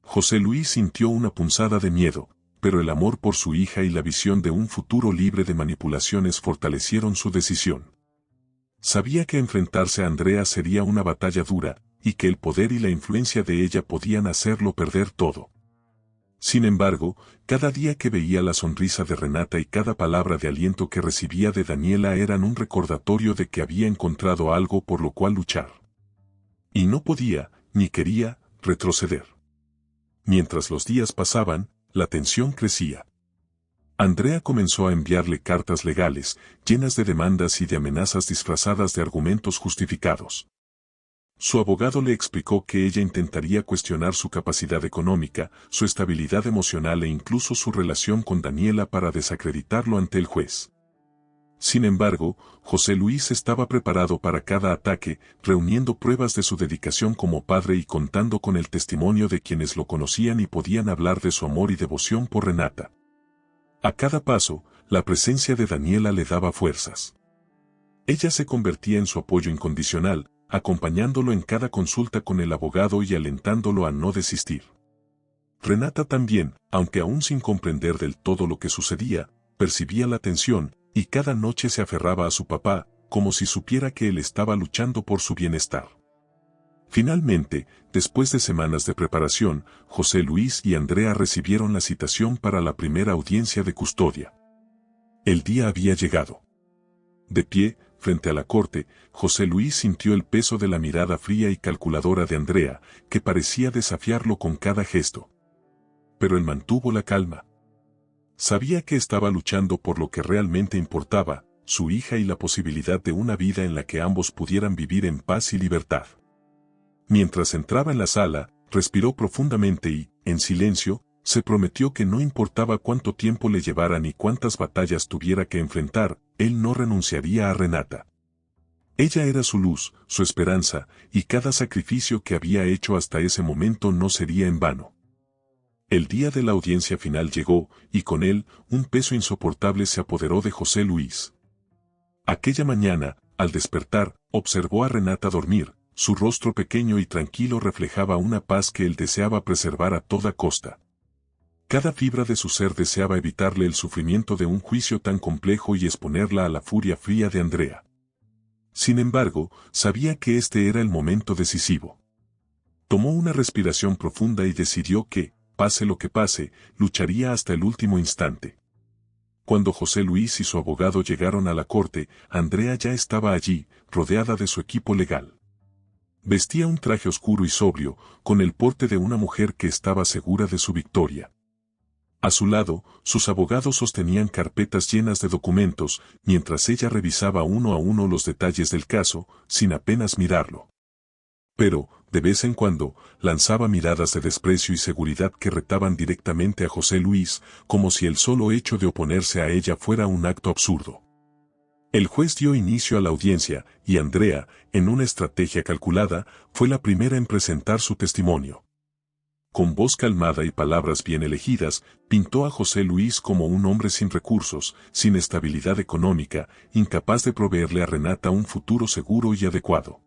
S1: José Luis sintió una punzada de miedo, pero el amor por su hija y la visión de un futuro libre de manipulaciones fortalecieron su decisión. Sabía que enfrentarse a Andrea sería una batalla dura, y que el poder y la influencia de ella podían hacerlo perder todo. Sin embargo, cada día que veía la sonrisa de Renata y cada palabra de aliento que recibía de Daniela eran un recordatorio de que había encontrado algo por lo cual luchar. Y no podía, ni quería, retroceder. Mientras los días pasaban, la tensión crecía. Andrea comenzó a enviarle cartas legales, llenas de demandas y de amenazas disfrazadas de argumentos justificados. Su abogado le explicó que ella intentaría cuestionar su capacidad económica, su estabilidad emocional e incluso su relación con Daniela para desacreditarlo ante el juez. Sin embargo, José Luis estaba preparado para cada ataque, reuniendo pruebas de su dedicación como padre y contando con el testimonio de quienes lo conocían y podían hablar de su amor y devoción por Renata. A cada paso, la presencia de Daniela le daba fuerzas. Ella se convertía en su apoyo incondicional, acompañándolo en cada consulta con el abogado y alentándolo a no desistir. Renata también, aunque aún sin comprender del todo lo que sucedía, percibía la tensión, y cada noche se aferraba a su papá, como si supiera que él estaba luchando por su bienestar. Finalmente, después de semanas de preparación, José Luis y Andrea recibieron la citación para la primera audiencia de custodia. El día había llegado. De pie, frente a la corte, José Luis sintió el peso de la mirada fría y calculadora de Andrea, que parecía desafiarlo con cada gesto. Pero él mantuvo la calma. Sabía que estaba luchando por lo que realmente importaba, su hija y la posibilidad de una vida en la que ambos pudieran vivir en paz y libertad. Mientras entraba en la sala, respiró profundamente y, en silencio, se prometió que no importaba cuánto tiempo le llevara ni cuántas batallas tuviera que enfrentar, él no renunciaría a Renata. Ella era su luz, su esperanza, y cada sacrificio que había hecho hasta ese momento no sería en vano. El día de la audiencia final llegó, y con él, un peso insoportable se apoderó de José Luis. Aquella mañana, al despertar, observó a Renata dormir, su rostro pequeño y tranquilo reflejaba una paz que él deseaba preservar a toda costa. Cada fibra de su ser deseaba evitarle el sufrimiento de un juicio tan complejo y exponerla a la furia fría de Andrea. Sin embargo, sabía que este era el momento decisivo. Tomó una respiración profunda y decidió que, pase lo que pase, lucharía hasta el último instante. Cuando José Luis y su abogado llegaron a la corte, Andrea ya estaba allí, rodeada de su equipo legal. Vestía un traje oscuro y sobrio, con el porte de una mujer que estaba segura de su victoria. A su lado, sus abogados sostenían carpetas llenas de documentos, mientras ella revisaba uno a uno los detalles del caso, sin apenas mirarlo. Pero, de vez en cuando, lanzaba miradas de desprecio y seguridad que retaban directamente a José Luis, como si el solo hecho de oponerse a ella fuera un acto absurdo. El juez dio inicio a la audiencia, y Andrea, en una estrategia calculada, fue la primera en presentar su testimonio. Con voz calmada y palabras bien elegidas, pintó a José Luis como un hombre sin recursos, sin estabilidad económica, incapaz de proveerle a Renata un futuro seguro y adecuado.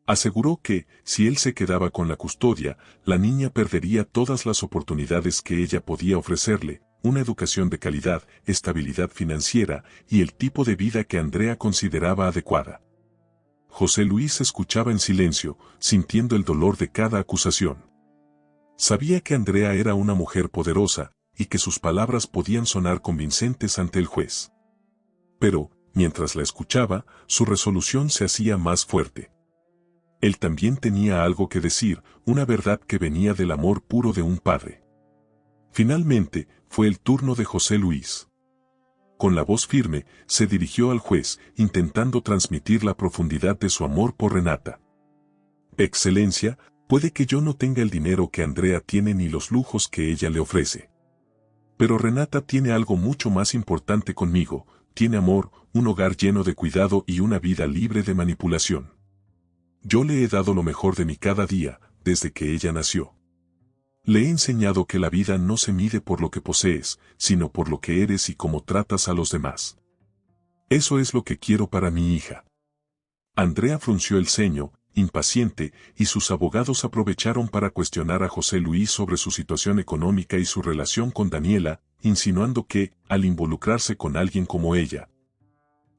S1: Aseguró que, si él se quedaba con la custodia, la niña perdería todas las oportunidades que ella podía ofrecerle, una educación de calidad, estabilidad financiera y el tipo de vida que Andrea consideraba adecuada. José Luis escuchaba en silencio, sintiendo el dolor de cada acusación. Sabía que Andrea era una mujer poderosa, y que sus palabras podían sonar convincentes ante el juez. Pero, mientras la escuchaba, su resolución se hacía más fuerte. Él también tenía algo que decir, una verdad que venía del amor puro de un padre. Finalmente, fue el turno de José Luis. Con la voz firme, se dirigió al juez, intentando transmitir la profundidad de su amor por Renata. Excelencia, puede que yo no tenga el dinero que Andrea tiene ni los lujos que ella le ofrece. Pero Renata tiene algo mucho más importante conmigo, tiene amor, un hogar lleno de cuidado y una vida libre de manipulación. Yo le he dado lo mejor de mí cada día, desde que ella nació. Le he enseñado que la vida no se mide por lo que posees, sino por lo que eres y cómo tratas a los demás. Eso es lo que quiero para mi hija. Andrea frunció el ceño, impaciente, y sus abogados aprovecharon para cuestionar a José Luis sobre su situación económica y su relación con Daniela, insinuando que, al involucrarse con alguien como ella,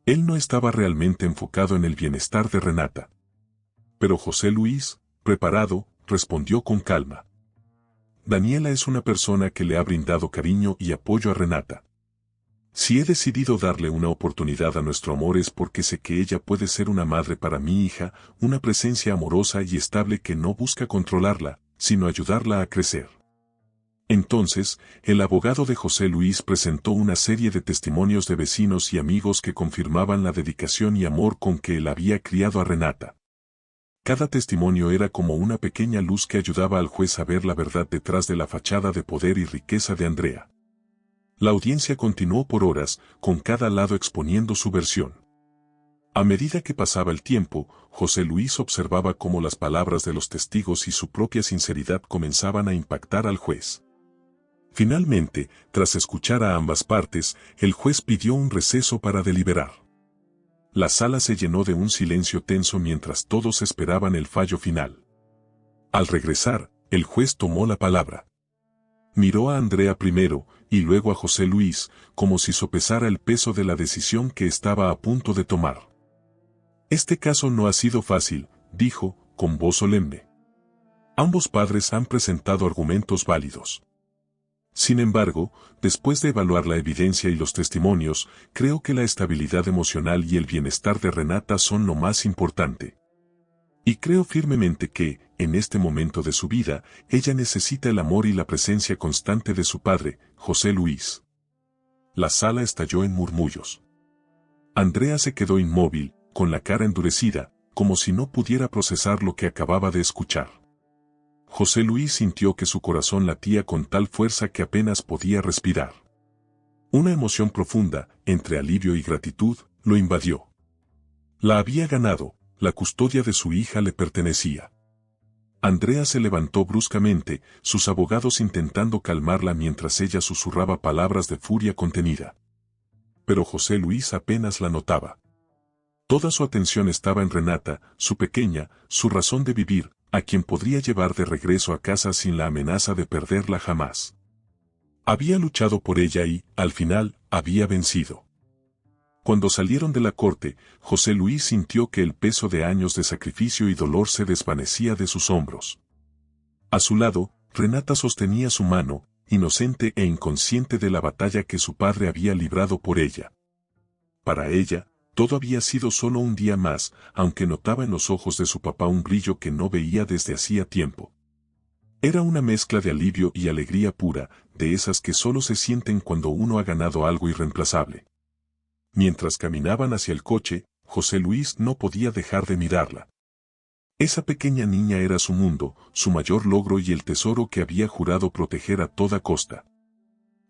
S1: él no estaba realmente enfocado en el bienestar de Renata. Pero José Luis, preparado, respondió con calma. Daniela es una persona que le ha brindado cariño y apoyo a Renata. Si he decidido darle una oportunidad a nuestro amor es porque sé que ella puede ser una madre para mi hija, una presencia amorosa y estable que no busca controlarla, sino ayudarla a crecer. Entonces, el abogado de José Luis presentó una serie de testimonios de vecinos y amigos que confirmaban la dedicación y amor con que él había criado a Renata. Cada testimonio era como una pequeña luz que ayudaba al juez a ver la verdad detrás de la fachada de poder y riqueza de Andrea. La audiencia continuó por horas, con cada lado exponiendo su versión. A medida que pasaba el tiempo, José Luis observaba cómo las palabras de los testigos y su propia sinceridad comenzaban a impactar al juez. Finalmente, tras escuchar a ambas partes, el juez pidió un receso para deliberar. La sala se llenó de un silencio tenso mientras todos esperaban el fallo final. Al regresar, el juez tomó la palabra. Miró a Andrea primero, y luego a José Luis, como si sopesara el peso de la decisión que estaba a punto de tomar. Este caso no ha sido fácil, dijo, con voz solemne. Ambos padres han presentado argumentos válidos. Sin embargo, después de evaluar la evidencia y los testimonios, creo que la estabilidad emocional y el bienestar de Renata son lo más importante. Y creo firmemente que, en este momento de su vida, ella necesita el amor y la presencia constante de su padre, José Luis. La sala estalló en murmullos. Andrea se quedó inmóvil, con la cara endurecida, como si no pudiera procesar lo que acababa de escuchar. José Luis sintió que su corazón latía con tal fuerza que apenas podía respirar. Una emoción profunda, entre alivio y gratitud, lo invadió. La había ganado, la custodia de su hija le pertenecía. Andrea se levantó bruscamente, sus abogados intentando calmarla mientras ella susurraba palabras de furia contenida. Pero José Luis apenas la notaba. Toda su atención estaba en Renata, su pequeña, su razón de vivir, a quien podría llevar de regreso a casa sin la amenaza de perderla jamás. Había luchado por ella y, al final, había vencido. Cuando salieron de la corte, José Luis sintió que el peso de años de sacrificio y dolor se desvanecía de sus hombros. A su lado, Renata sostenía su mano, inocente e inconsciente de la batalla que su padre había librado por ella. Para ella, todo había sido solo un día más, aunque notaba en los ojos de su papá un brillo que no veía desde hacía tiempo. Era una mezcla de alivio y alegría pura, de esas que solo se sienten cuando uno ha ganado algo irreemplazable. Mientras caminaban hacia el coche, José Luis no podía dejar de mirarla. Esa pequeña niña era su mundo, su mayor logro y el tesoro que había jurado proteger a toda costa.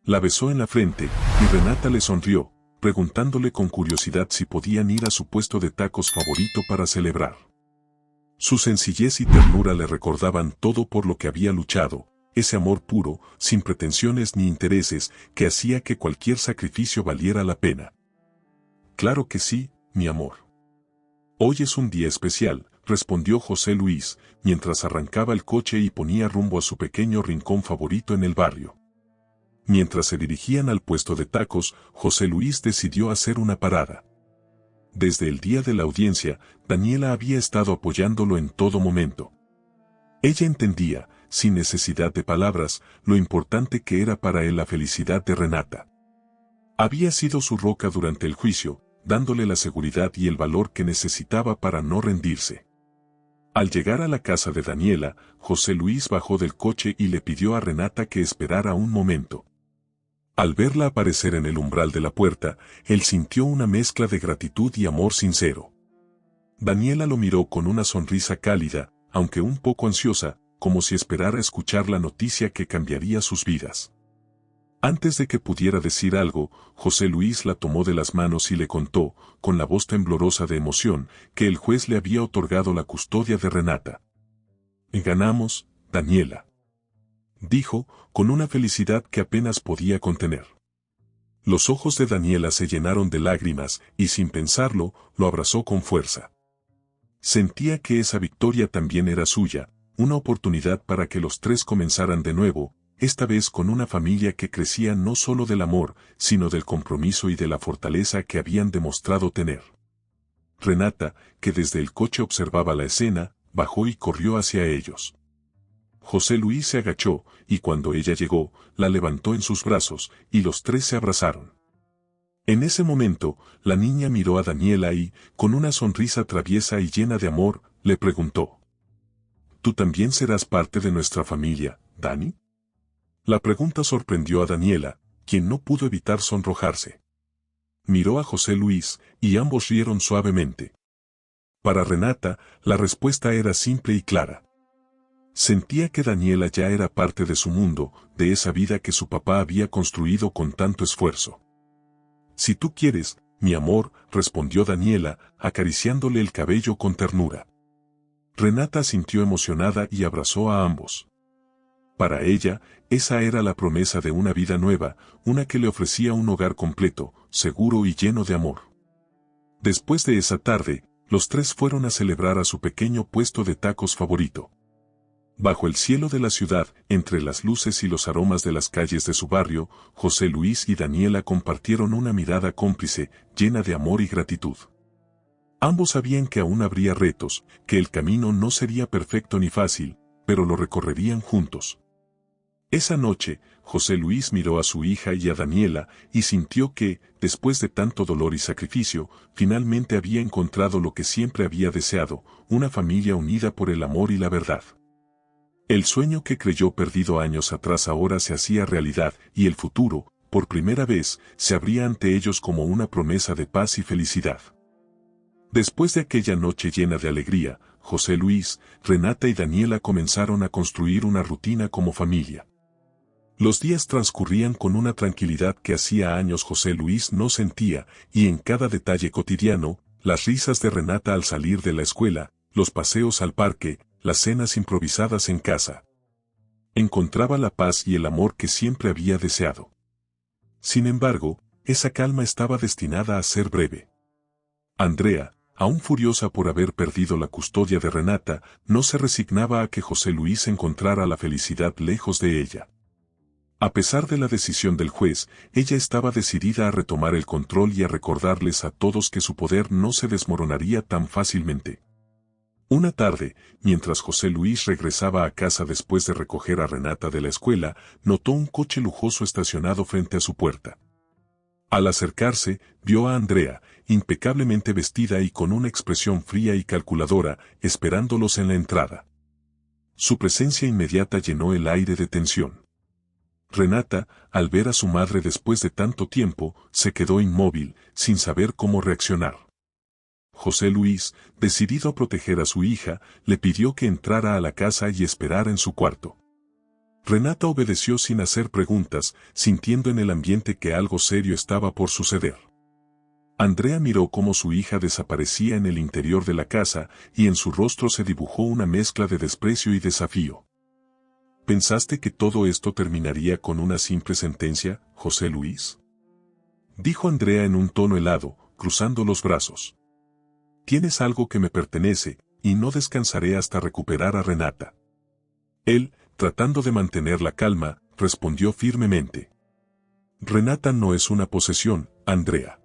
S1: La besó en la frente, y Renata le sonrió, preguntándole con curiosidad si podían ir a su puesto de tacos favorito para celebrar. Su sencillez y ternura le recordaban todo por lo que había luchado, ese amor puro, sin pretensiones ni intereses, que hacía que cualquier sacrificio valiera la pena. Claro que sí, mi amor. Hoy es un día especial, respondió José Luis, mientras arrancaba el coche y ponía rumbo a su pequeño rincón favorito en el barrio. Mientras se dirigían al puesto de tacos, José Luis decidió hacer una parada. Desde el día de la audiencia, Daniela había estado apoyándolo en todo momento. Ella entendía, sin necesidad de palabras, lo importante que era para él la felicidad de Renata. Había sido su roca durante el juicio, dándole la seguridad y el valor que necesitaba para no rendirse. Al llegar a la casa de Daniela, José Luis bajó del coche y le pidió a Renata que esperara un momento. Al verla aparecer en el umbral de la puerta, él sintió una mezcla de gratitud y amor sincero. Daniela lo miró con una sonrisa cálida, aunque un poco ansiosa, como si esperara escuchar la noticia que cambiaría sus vidas. Antes de que pudiera decir algo, José Luis la tomó de las manos y le contó, con la voz temblorosa de emoción, que el juez le había otorgado la custodia de Renata. «Ganamos, Daniela», dijo, con una felicidad que apenas podía contener. Los ojos de Daniela se llenaron de lágrimas y sin pensarlo, lo abrazó con fuerza. Sentía que esa victoria también era suya, una oportunidad para que los tres comenzaran de nuevo, esta vez con una familia que crecía no solo del amor, sino del compromiso y de la fortaleza que habían demostrado tener. Renata, que desde el coche observaba la escena, bajó y corrió hacia ellos. José Luis se agachó, y cuando ella llegó, la levantó en sus brazos, y los tres se abrazaron. En ese momento, la niña miró a Daniela y, con una sonrisa traviesa y llena de amor, le preguntó: «¿Tú también serás parte de nuestra familia, Dani?». La pregunta sorprendió a Daniela, quien no pudo evitar sonrojarse. Miró a José Luis, y ambos rieron suavemente. Para Renata, la respuesta era simple y clara. Sentía que Daniela ya era parte de su mundo, de esa vida que su papá había construido con tanto esfuerzo. Si tú quieres, mi amor, respondió Daniela, acariciándole el cabello con ternura. Renata sintió emocionada y abrazó a ambos. Para ella, esa era la promesa de una vida nueva, una que le ofrecía un hogar completo, seguro y lleno de amor. Después de esa tarde, los tres fueron a celebrar a su pequeño puesto de tacos favorito. Bajo el cielo de la ciudad, entre las luces y los aromas de las calles de su barrio, José Luis y Daniela compartieron una mirada cómplice, llena de amor y gratitud. Ambos sabían que aún habría retos, que el camino no sería perfecto ni fácil, pero lo recorrerían juntos. Esa noche, José Luis miró a su hija y a Daniela y sintió que, después de tanto dolor y sacrificio, finalmente había encontrado lo que siempre había deseado, una familia unida por el amor y la verdad. El sueño que creyó perdido años atrás ahora se hacía realidad y el futuro, por primera vez, se abría ante ellos como una promesa de paz y felicidad. Después de aquella noche llena de alegría, José Luis, Renata y Daniela comenzaron a construir una rutina como familia. Los días transcurrían con una tranquilidad que hacía años José Luis no sentía, y en cada detalle cotidiano, las risas de Renata al salir de la escuela, los paseos al parque, las cenas improvisadas en casa. Encontraba la paz y el amor que siempre había deseado. Sin embargo, esa calma estaba destinada a ser breve. Andrea, aún furiosa por haber perdido la custodia de Renata, no se resignaba a que José Luis encontrara la felicidad lejos de ella. A pesar de la decisión del juez, ella estaba decidida a retomar el control y a recordarles a todos que su poder no se desmoronaría tan fácilmente. Una tarde, mientras José Luis regresaba a casa después de recoger a Renata de la escuela, notó un coche lujoso estacionado frente a su puerta. Al acercarse, vio a Andrea, impecablemente vestida y con una expresión fría y calculadora, esperándolos en la entrada. Su presencia inmediata llenó el aire de tensión. Renata, al ver a su madre después de tanto tiempo, se quedó inmóvil, sin saber cómo reaccionar. José Luis, decidido a proteger a su hija, le pidió que entrara a la casa y esperara en su cuarto. Renata obedeció sin hacer preguntas, sintiendo en el ambiente que algo serio estaba por suceder. Andrea miró cómo su hija desaparecía en el interior de la casa, y en su rostro se dibujó una mezcla de desprecio y desafío. ¿Pensaste que todo esto terminaría con una simple sentencia, José Luis?, dijo Andrea en un tono helado, cruzando los brazos. Tienes algo que me pertenece, y no descansaré hasta recuperar a Renata. Él, tratando de mantener la calma, respondió firmemente. Renata no es una posesión, Andrea.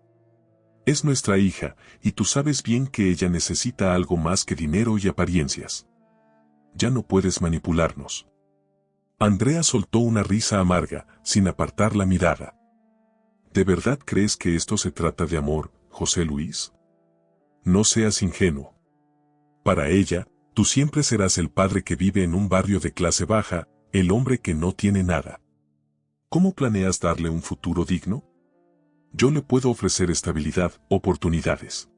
S1: Es nuestra hija, y tú sabes bien que ella necesita algo más que dinero y apariencias. Ya no puedes manipularnos. Andrea soltó una risa amarga, sin apartar la mirada. ¿De verdad crees que esto se trata de amor, José Luis? No seas ingenuo. Para ella, tú siempre serás el padre que vive en un barrio de clase baja, el hombre que no tiene nada. ¿Cómo planeas darle un futuro digno? Yo le puedo ofrecer estabilidad, oportunidades.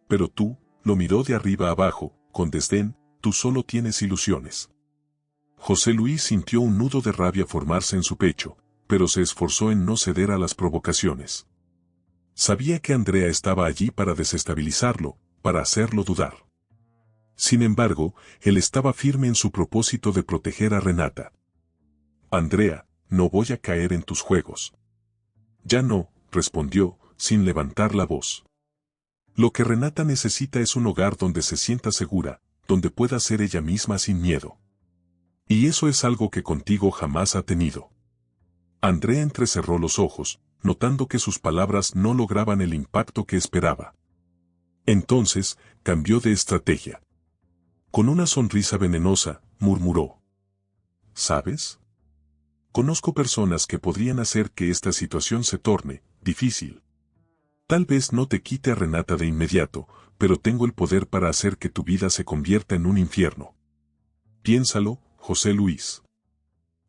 S1: Pero tú, lo miró de arriba abajo, con desdén, tú solo tienes ilusiones. José Luis sintió un nudo de rabia formarse en su pecho, pero se esforzó en no ceder a las provocaciones. Sabía que Andrea estaba allí para desestabilizarlo, para hacerlo dudar. Sin embargo, él estaba firme en su propósito de proteger a Renata. Andrea, no voy a caer en tus juegos. Ya no, respondió, sin levantar la voz. Lo que Renata necesita es un hogar donde se sienta segura, donde pueda ser ella misma sin miedo. Y eso es algo que contigo jamás ha tenido. Andrea entrecerró los ojos, notando que sus palabras no lograban el impacto que esperaba. Entonces, cambió de estrategia. Con una sonrisa venenosa, murmuró. ¿Sabes? Conozco personas que podrían hacer que esta situación se torne difícil. Tal vez no te quite a Renata de inmediato, pero tengo el poder para hacer que tu vida se convierta en un infierno. Piénsalo, José Luis.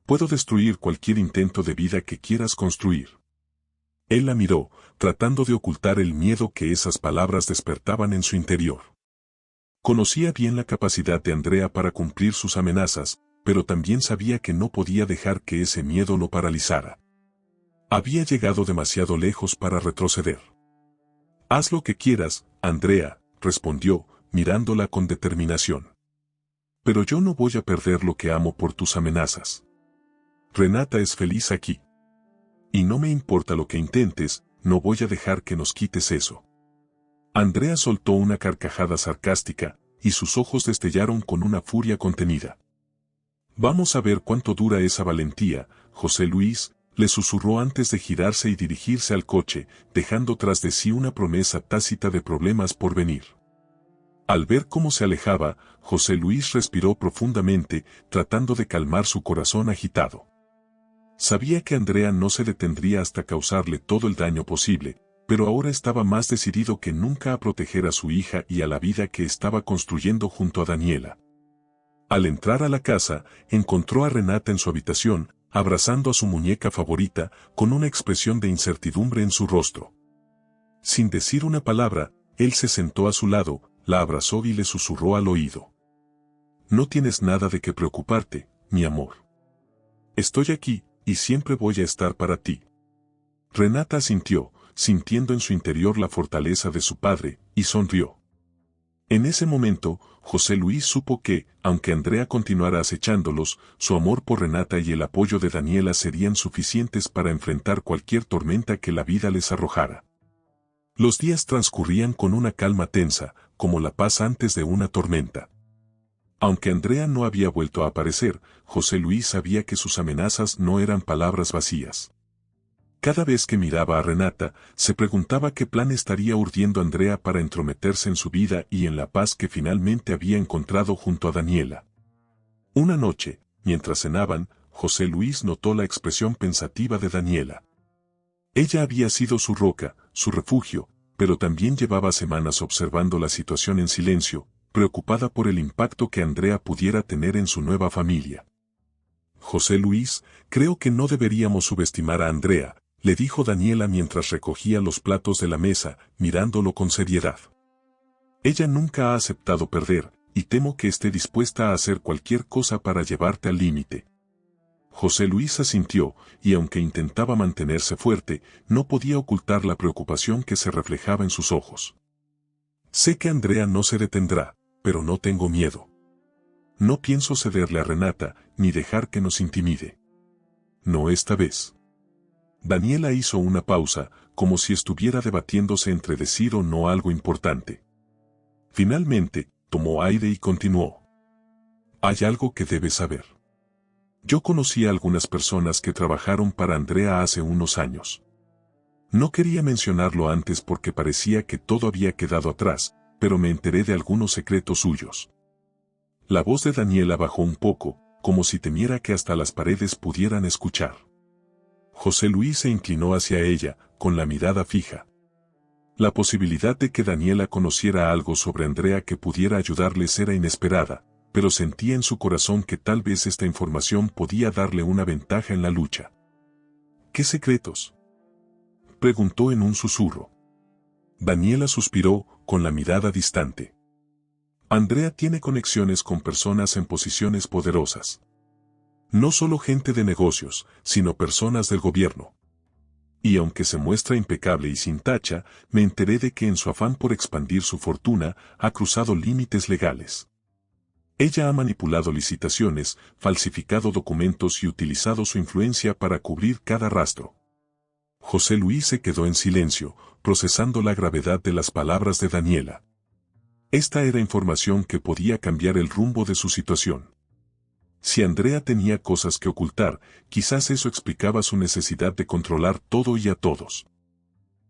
S1: Puedo destruir cualquier intento de vida que quieras construir. Él la miró, tratando de ocultar el miedo que esas palabras despertaban en su interior. Conocía bien la capacidad de Andrea para cumplir sus amenazas, pero también sabía que no podía dejar que ese miedo lo paralizara. Había llegado demasiado lejos para retroceder. «Haz lo que quieras, Andrea», respondió, mirándola con determinación. «Pero yo no voy a perder lo que amo por tus amenazas. Renata es feliz aquí. Y no me importa lo que intentes, no voy a dejar que nos quites eso». Andrea soltó una carcajada sarcástica, y sus ojos destellaron con una furia contenida. «Vamos a ver cuánto dura esa valentía, José Luis», le susurró antes de girarse y dirigirse al coche, dejando tras de sí una promesa tácita de problemas por venir. Al ver cómo se alejaba, José Luis respiró profundamente, tratando de calmar su corazón agitado. Sabía que Andrea no se detendría hasta causarle todo el daño posible, pero ahora estaba más decidido que nunca a proteger a su hija y a la vida que estaba construyendo junto a Daniela. Al entrar a la casa, encontró a Renata en su habitación, abrazando a su muñeca favorita, con una expresión de incertidumbre en su rostro. Sin decir una palabra, él se sentó a su lado, la abrazó y le susurró al oído. «No tienes nada de qué preocuparte, mi amor. Estoy aquí, y siempre voy a estar para ti». Renata asintió, sintiendo en su interior la fortaleza de su padre, y sonrió. En ese momento, José Luis supo que, aunque Andrea continuara acechándolos, su amor por Renata y el apoyo de Daniela serían suficientes para enfrentar cualquier tormenta que la vida les arrojara. Los días transcurrían con una calma tensa, como la paz antes de una tormenta. Aunque Andrea no había vuelto a aparecer, José Luis sabía que sus amenazas no eran palabras vacías. Cada vez que miraba a Renata, se preguntaba qué plan estaría urdiendo Andrea para entrometerse en su vida y en la paz que finalmente había encontrado junto a Daniela. Una noche, mientras cenaban, José Luis notó la expresión pensativa de Daniela. Ella había sido su roca, su refugio, pero también llevaba semanas observando la situación en silencio, preocupada por el impacto que Andrea pudiera tener en su nueva familia. «José Luis, creo que no deberíamos subestimar a Andrea», le dijo Daniela mientras recogía los platos de la mesa, mirándolo con seriedad. «Ella nunca ha aceptado perder, y temo que esté dispuesta a hacer cualquier cosa para llevarte al límite». José Luis asintió, y aunque intentaba mantenerse fuerte, no podía ocultar la preocupación que se reflejaba en sus ojos. «Sé que Andrea no se detendrá, pero no tengo miedo. No pienso cederle a Renata, ni dejar que nos intimide. No esta vez». Daniela hizo una pausa, como si estuviera debatiéndose entre decir o no algo importante. Finalmente, tomó aire y continuó. «Hay algo que debes saber. Yo conocí a algunas personas que trabajaron para Andrea hace unos años. No quería mencionarlo antes porque parecía que todo había quedado atrás, pero me enteré de algunos secretos suyos». La voz de Daniela bajó un poco, como si temiera que hasta las paredes pudieran escuchar. José Luis se inclinó hacia ella, con la mirada fija. La posibilidad de que Daniela conociera algo sobre Andrea que pudiera ayudarles era inesperada, pero sentía en su corazón que tal vez esta información podía darle una ventaja en la lucha. «¿Qué secretos?», preguntó en un susurro. Daniela suspiró, con la mirada distante. «Andrea tiene conexiones con personas en posiciones poderosas. No solo gente de negocios, sino personas del gobierno. Y aunque se muestra impecable y sin tacha, me enteré de que en su afán por expandir su fortuna, ha cruzado límites legales. Ella ha manipulado licitaciones, falsificado documentos y utilizado su influencia para cubrir cada rastro». José Luis se quedó en silencio, procesando la gravedad de las palabras de Daniela. Esta era información que podía cambiar el rumbo de su situación. Si Andrea tenía cosas que ocultar, quizás eso explicaba su necesidad de controlar todo y a todos.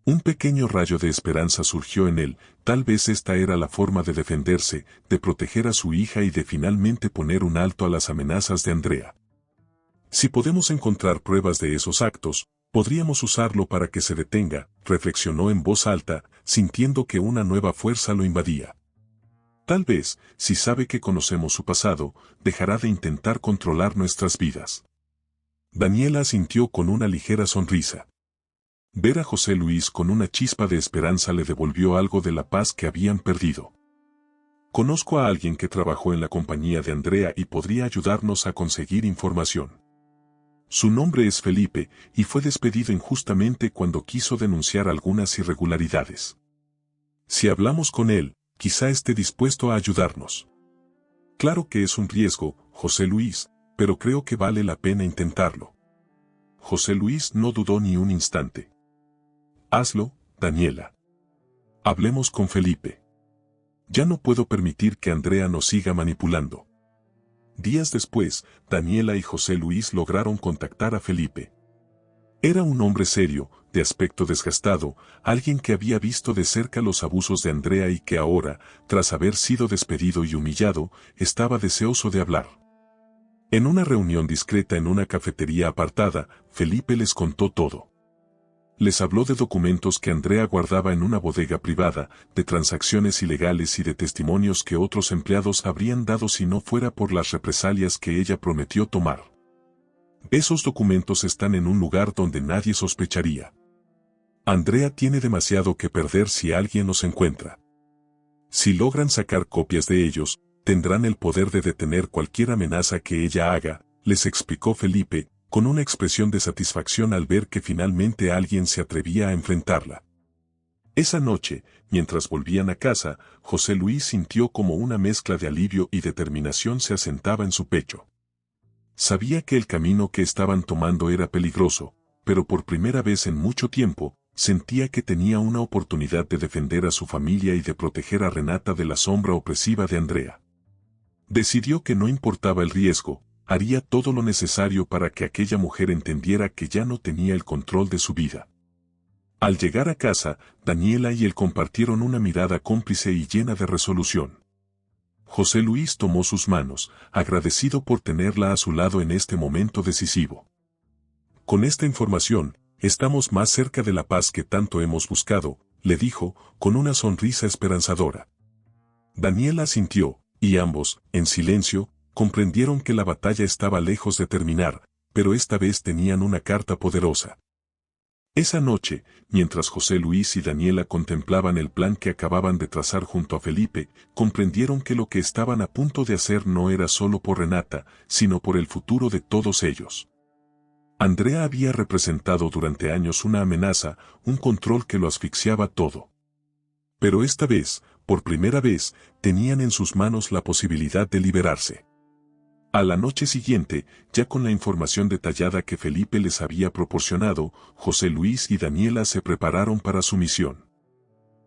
S1: Un pequeño rayo de esperanza surgió en él, tal vez esta era la forma de defenderse, de proteger a su hija y de finalmente poner un alto a las amenazas de Andrea. «Si podemos encontrar pruebas de esos actos, podríamos usarlo para que se detenga», reflexionó en voz alta, sintiendo que una nueva fuerza lo invadía. «Tal vez, si sabe que conocemos su pasado, dejará de intentar controlar nuestras vidas». Daniela asintió con una ligera sonrisa. Ver a José Luis con una chispa de esperanza le devolvió algo de la paz que habían perdido. Conozco a alguien que trabajó en la compañía de Andrea y podría ayudarnos a conseguir información. Su nombre es Felipe, y fue despedido injustamente cuando quiso denunciar algunas irregularidades. Si hablamos con él, quizá esté dispuesto a ayudarnos. Claro que es un riesgo, José Luis, pero creo que vale la pena intentarlo. José Luis no dudó ni un instante. Hazlo, Daniela. Hablemos con Felipe. Ya no puedo permitir que Andrea nos siga manipulando. Días después, Daniela y José Luis lograron contactar a Felipe. Era un hombre serio, de aspecto desgastado, alguien que había visto de cerca los abusos de Andrea y que ahora, tras haber sido despedido y humillado, estaba deseoso de hablar. En una reunión discreta en una cafetería apartada, Felipe les contó todo. Les habló de documentos que Andrea guardaba en una bodega privada, de transacciones ilegales y de testimonios que otros empleados habrían dado si no fuera por las represalias que ella prometió tomar. Esos documentos están en un lugar donde nadie sospecharía. Andrea tiene demasiado que perder si alguien los encuentra. Si logran sacar copias de ellos, tendrán el poder de detener cualquier amenaza que ella haga, les explicó Felipe, con una expresión de satisfacción al ver que finalmente alguien se atrevía a enfrentarla. Esa noche, mientras volvían a casa, José Luis sintió como una mezcla de alivio y determinación se asentaba en su pecho. Sabía que el camino que estaban tomando era peligroso, pero por primera vez en mucho tiempo, sentía que tenía una oportunidad de defender a su familia y de proteger a Renata de la sombra opresiva de Andrea. Decidió que no importaba el riesgo, haría todo lo necesario para que aquella mujer entendiera que ya no tenía el control de su vida. Al llegar a casa, Daniela y él compartieron una mirada cómplice y llena de resolución. José Luis tomó sus manos, agradecido por tenerla a su lado en este momento decisivo. Con esta información, estamos más cerca de la paz que tanto hemos buscado, le dijo, con una sonrisa esperanzadora. Daniela asintió, y ambos, en silencio, comprendieron que la batalla estaba lejos de terminar, pero esta vez tenían una carta poderosa. Esa noche, mientras José Luis y Daniela contemplaban el plan que acababan de trazar junto a Felipe, comprendieron que lo que estaban a punto de hacer no era solo por Renata, sino por el futuro de todos ellos. Andrea había representado durante años una amenaza, un control que lo asfixiaba todo. Pero esta vez, por primera vez, tenían en sus manos la posibilidad de liberarse. A la noche siguiente, ya con la información detallada que Felipe les había proporcionado, José Luis y Daniela se prepararon para su misión.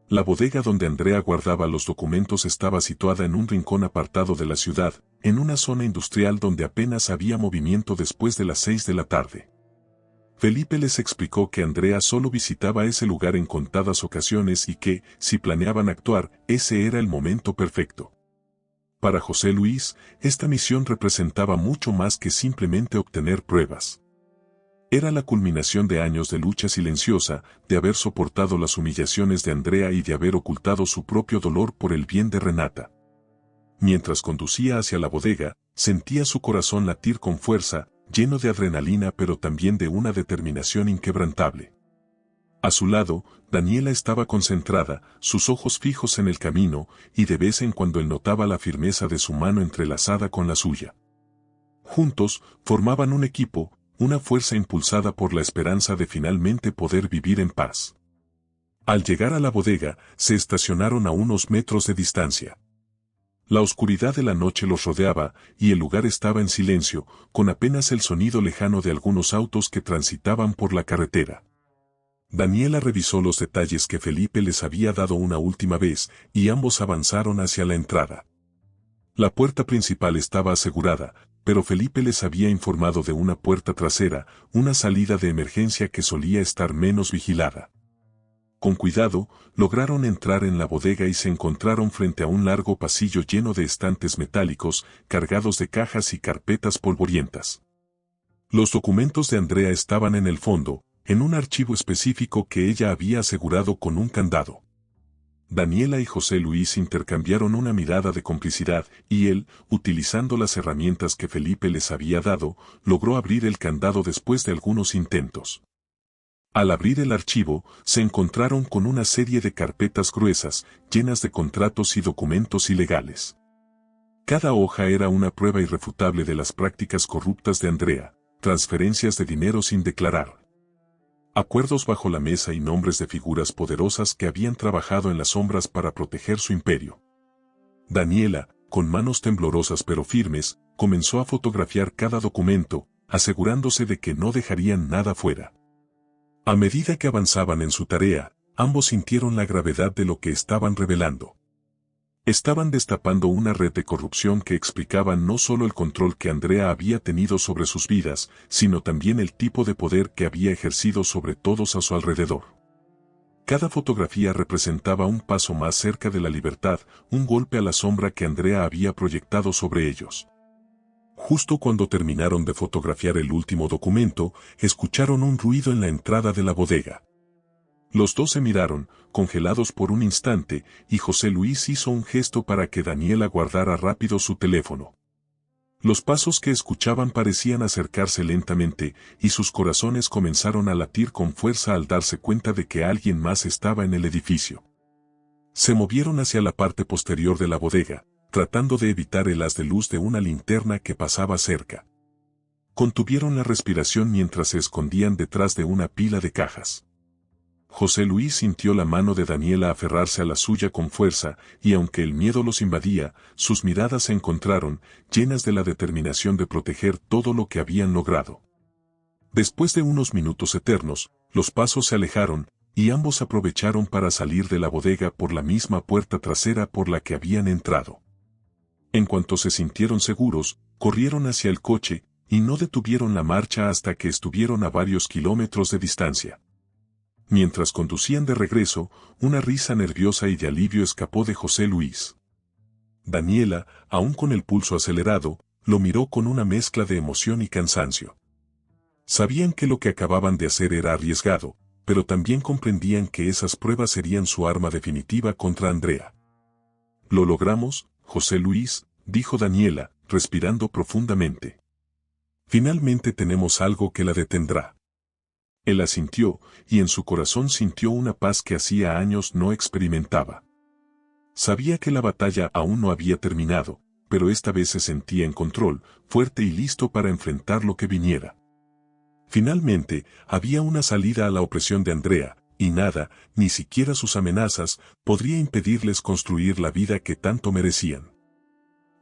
S1: La bodega donde Andrea guardaba los documentos estaba situada en un rincón apartado de la ciudad, en una zona industrial donde apenas había movimiento después de las 6 de la tarde. Felipe les explicó que Andrea solo visitaba ese lugar en contadas ocasiones y que, si planeaban actuar, ese era el momento perfecto. Para José Luis, esta misión representaba mucho más que simplemente obtener pruebas. Era la culminación de años de lucha silenciosa, de haber soportado las humillaciones de Andrea y de haber ocultado su propio dolor por el bien de Renata. Mientras conducía hacia la bodega, sentía su corazón latir con fuerza, lleno de adrenalina pero también de una determinación inquebrantable. A su lado, Daniela estaba concentrada, sus ojos fijos en el camino, y de vez en cuando él notaba la firmeza de su mano entrelazada con la suya. Juntos, formaban un equipo, una fuerza impulsada por la esperanza de finalmente poder vivir en paz. Al llegar a la bodega, se estacionaron a unos metros de distancia. La oscuridad de la noche los rodeaba, y el lugar estaba en silencio, con apenas el sonido lejano de algunos autos que transitaban por la carretera. Daniela revisó los detalles que Felipe les había dado una última vez, y ambos avanzaron hacia la entrada. La puerta principal estaba asegurada, pero Felipe les había informado de una puerta trasera, una salida de emergencia que solía estar menos vigilada. Con cuidado, lograron entrar en la bodega y se encontraron frente a un largo pasillo lleno de estantes metálicos, cargados de cajas y carpetas polvorientas. Los documentos de Andrea estaban en el fondo, en un archivo específico que ella había asegurado con un candado. Daniela y José Luis intercambiaron una mirada de complicidad, y él, utilizando las herramientas que Felipe les había dado, logró abrir el candado después de algunos intentos. Al abrir el archivo, se encontraron con una serie de carpetas gruesas, llenas de contratos y documentos ilegales. Cada hoja era una prueba irrefutable de las prácticas corruptas de Andrea, transferencias de dinero sin declarar, acuerdos bajo la mesa y nombres de figuras poderosas que habían trabajado en las sombras para proteger su imperio. Daniela, con manos temblorosas pero firmes, comenzó a fotografiar cada documento, asegurándose de que no dejarían nada fuera. A medida que avanzaban en su tarea, ambos sintieron la gravedad de lo que estaban revelando. Estaban destapando una red de corrupción que explicaba no solo el control que Andrea había tenido sobre sus vidas, sino también el tipo de poder que había ejercido sobre todos a su alrededor. Cada fotografía representaba un paso más cerca de la libertad, un golpe a la sombra que Andrea había proyectado sobre ellos. Justo cuando terminaron de fotografiar el último documento, escucharon un ruido en la entrada de la bodega. Los dos se miraron, congelados por un instante, y José Luis hizo un gesto para que Daniela guardara rápido su teléfono. Los pasos que escuchaban parecían acercarse lentamente, y sus corazones comenzaron a latir con fuerza al darse cuenta de que alguien más estaba en el edificio. Se movieron hacia la parte posterior de la bodega, tratando de evitar el haz de luz de una linterna que pasaba cerca. Contuvieron la respiración mientras se escondían detrás de una pila de cajas. José Luis sintió la mano de Daniela aferrarse a la suya con fuerza, y aunque el miedo los invadía, sus miradas se encontraron, llenas de la determinación de proteger todo lo que habían logrado. Después de unos minutos eternos, los pasos se alejaron, y ambos aprovecharon para salir de la bodega por la misma puerta trasera por la que habían entrado. En cuanto se sintieron seguros, corrieron hacia el coche, y no detuvieron la marcha hasta que estuvieron a varios kilómetros de distancia. Mientras conducían de regreso, una risa nerviosa y de alivio escapó de José Luis. Daniela, aún con el pulso acelerado, lo miró con una mezcla de emoción y cansancio. Sabían que lo que acababan de hacer era arriesgado, pero también comprendían que esas pruebas serían su arma definitiva contra Andrea. «Lo logramos, José Luis», dijo Daniela, respirando profundamente. «Finalmente tenemos algo que la detendrá». Él asintió, y en su corazón sintió una paz que hacía años no experimentaba. Sabía que la batalla aún no había terminado, pero esta vez se sentía en control, fuerte y listo para enfrentar lo que viniera. Finalmente, había una salida a la opresión de Andrea, y nada, ni siquiera sus amenazas, podría impedirles construir la vida que tanto merecían.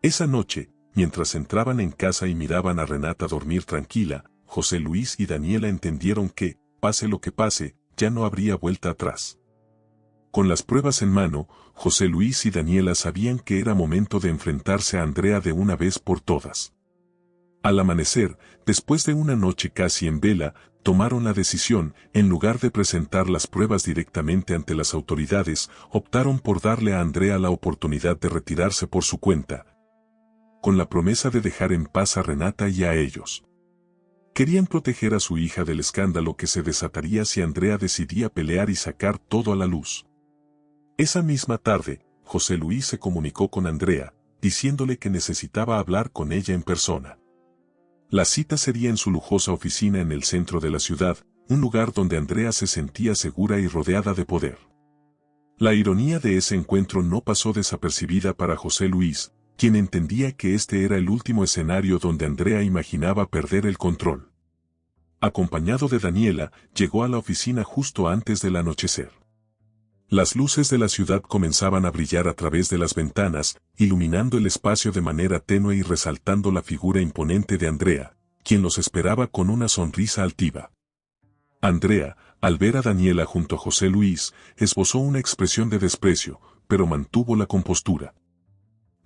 S1: Esa noche, mientras entraban en casa y miraban a Renata dormir tranquila, José Luis y Daniela entendieron que, pase lo que pase, ya no habría vuelta atrás. Con las pruebas en mano, José Luis y Daniela sabían que era momento de enfrentarse a Andrea de una vez por todas. Al amanecer, después de una noche casi en vela, tomaron la decisión, en lugar de presentar las pruebas directamente ante las autoridades, optaron por darle a Andrea la oportunidad de retirarse por su cuenta, con la promesa de dejar en paz a Renata y a ellos. Querían proteger a su hija del escándalo que se desataría si Andrea decidía pelear y sacar todo a la luz. Esa misma tarde, José Luis se comunicó con Andrea, diciéndole que necesitaba hablar con ella en persona. La cita sería en su lujosa oficina en el centro de la ciudad, un lugar donde Andrea se sentía segura y rodeada de poder. La ironía de ese encuentro no pasó desapercibida para José Luis, quien entendía que este era el último escenario donde Andrea imaginaba perder el control. Acompañado de Daniela, llegó a la oficina justo antes del anochecer. Las luces de la ciudad comenzaban a brillar a través de las ventanas, iluminando el espacio de manera tenue y resaltando la figura imponente de Andrea, quien los esperaba con una sonrisa altiva. Andrea, al ver a Daniela junto a José Luis, esbozó una expresión de desprecio, pero mantuvo la compostura.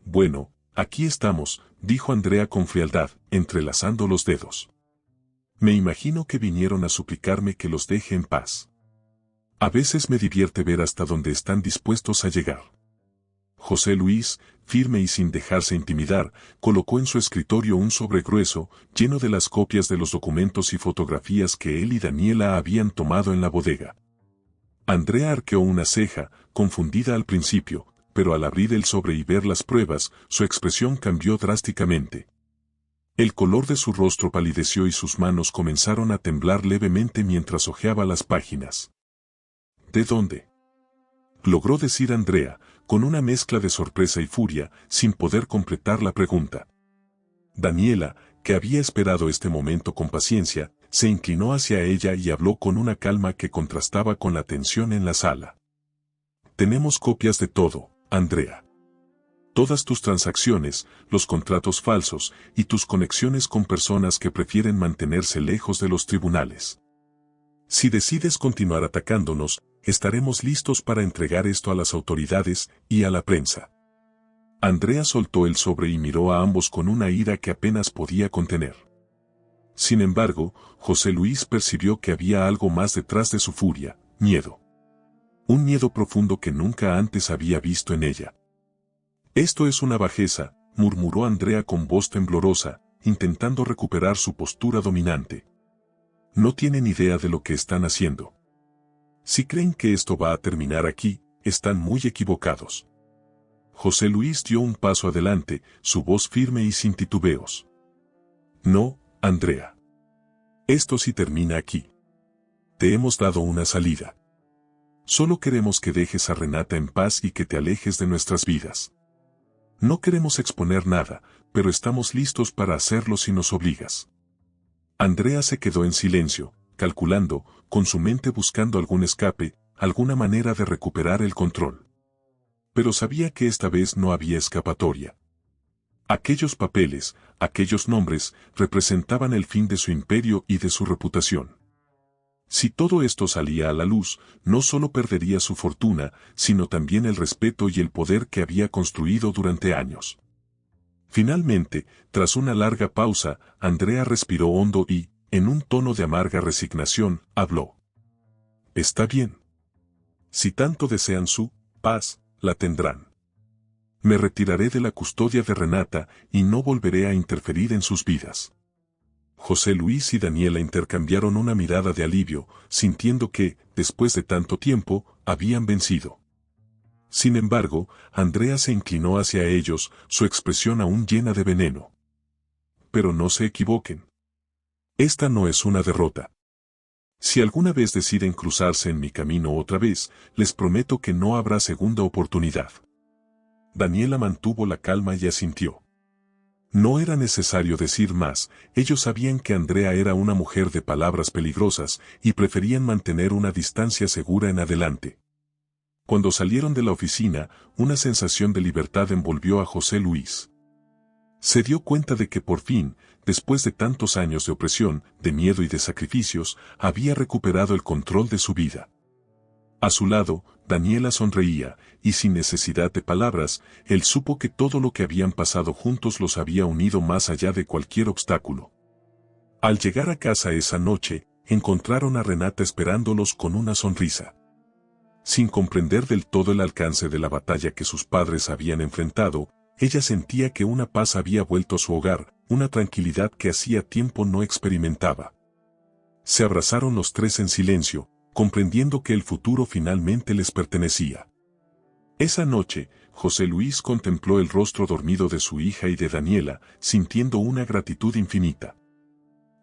S1: «Bueno, aquí estamos», dijo Andrea con frialdad, entrelazando los dedos. «Me imagino que vinieron a suplicarme que los deje en paz. A veces me divierte ver hasta dónde están dispuestos a llegar». José Luis, firme y sin dejarse intimidar, colocó en su escritorio un sobre grueso, lleno de las copias de los documentos y fotografías que él y Daniela habían tomado en la bodega. Andrea arqueó una ceja, confundida al principio, pero al abrir el sobre y ver las pruebas, su expresión cambió drásticamente. El color de su rostro palideció y sus manos comenzaron a temblar levemente mientras hojeaba las páginas. ¿De dónde? Logró decir Andrea, con una mezcla de sorpresa y furia, sin poder completar la pregunta. Daniela, que había esperado este momento con paciencia, se inclinó hacia ella y habló con una calma que contrastaba con la tensión en la sala. Tenemos copias de todo, Andrea. Todas tus transacciones, los contratos falsos y tus conexiones con personas que prefieren mantenerse lejos de los tribunales. Si decides continuar atacándonos, estaremos listos para entregar esto a las autoridades y a la prensa. Andrea soltó el sobre y miró a ambos con una ira que apenas podía contener. Sin embargo, José Luis percibió que había algo más detrás de su furia, miedo. Un miedo profundo que nunca antes había visto en ella. Esto es una bajeza, murmuró Andrea con voz temblorosa, intentando recuperar su postura dominante. No tienen idea de lo que están haciendo. Si creen que esto va a terminar aquí, están muy equivocados. José Luis dio un paso adelante, su voz firme y sin titubeos. No, Andrea. Esto sí termina aquí. Te hemos dado una salida. Solo queremos que dejes a Renata en paz y que te alejes de nuestras vidas. No queremos exponer nada, pero estamos listos para hacerlo si nos obligas. Andrea se quedó en silencio, calculando, con su mente buscando algún escape, alguna manera de recuperar el control. Pero sabía que esta vez no había escapatoria. Aquellos papeles, aquellos nombres, representaban el fin de su imperio y de su reputación. Si todo esto salía a la luz, no solo perdería su fortuna, sino también el respeto y el poder que había construido durante años. Finalmente, tras una larga pausa, Andrea respiró hondo y, en un tono de amarga resignación, habló. Está bien. Si tanto desean su paz, la tendrán. Me retiraré de la custodia de Renata y no volveré a interferir en sus vidas. José Luis y Daniela intercambiaron una mirada de alivio, sintiendo que, después de tanto tiempo, habían vencido. Sin embargo, Andrea se inclinó hacia ellos, su expresión aún llena de veneno. Pero no se equivoquen. Esta no es una derrota. Si alguna vez deciden cruzarse en mi camino otra vez, les prometo que no habrá segunda oportunidad. Daniela mantuvo la calma y asintió. No era necesario decir más, ellos sabían que Andrea era una mujer de palabras peligrosas y preferían mantener una distancia segura en adelante. Cuando salieron de la oficina, una sensación de libertad envolvió a José Luis. Se dio cuenta de que por fin, después de tantos años de opresión, de miedo y de sacrificios, había recuperado el control de su vida. A su lado, Daniela sonreía, y sin necesidad de palabras, él supo que todo lo que habían pasado juntos los había unido más allá de cualquier obstáculo. Al llegar a casa esa noche, encontraron a Renata esperándolos con una sonrisa. Sin comprender del todo el alcance de la batalla que sus padres habían enfrentado, ella sentía que una paz había vuelto a su hogar, una tranquilidad que hacía tiempo no experimentaba. Se abrazaron los tres en silencio, comprendiendo que el futuro finalmente les pertenecía. Esa noche, José Luis contempló el rostro dormido de su hija y de Daniela, sintiendo una gratitud infinita.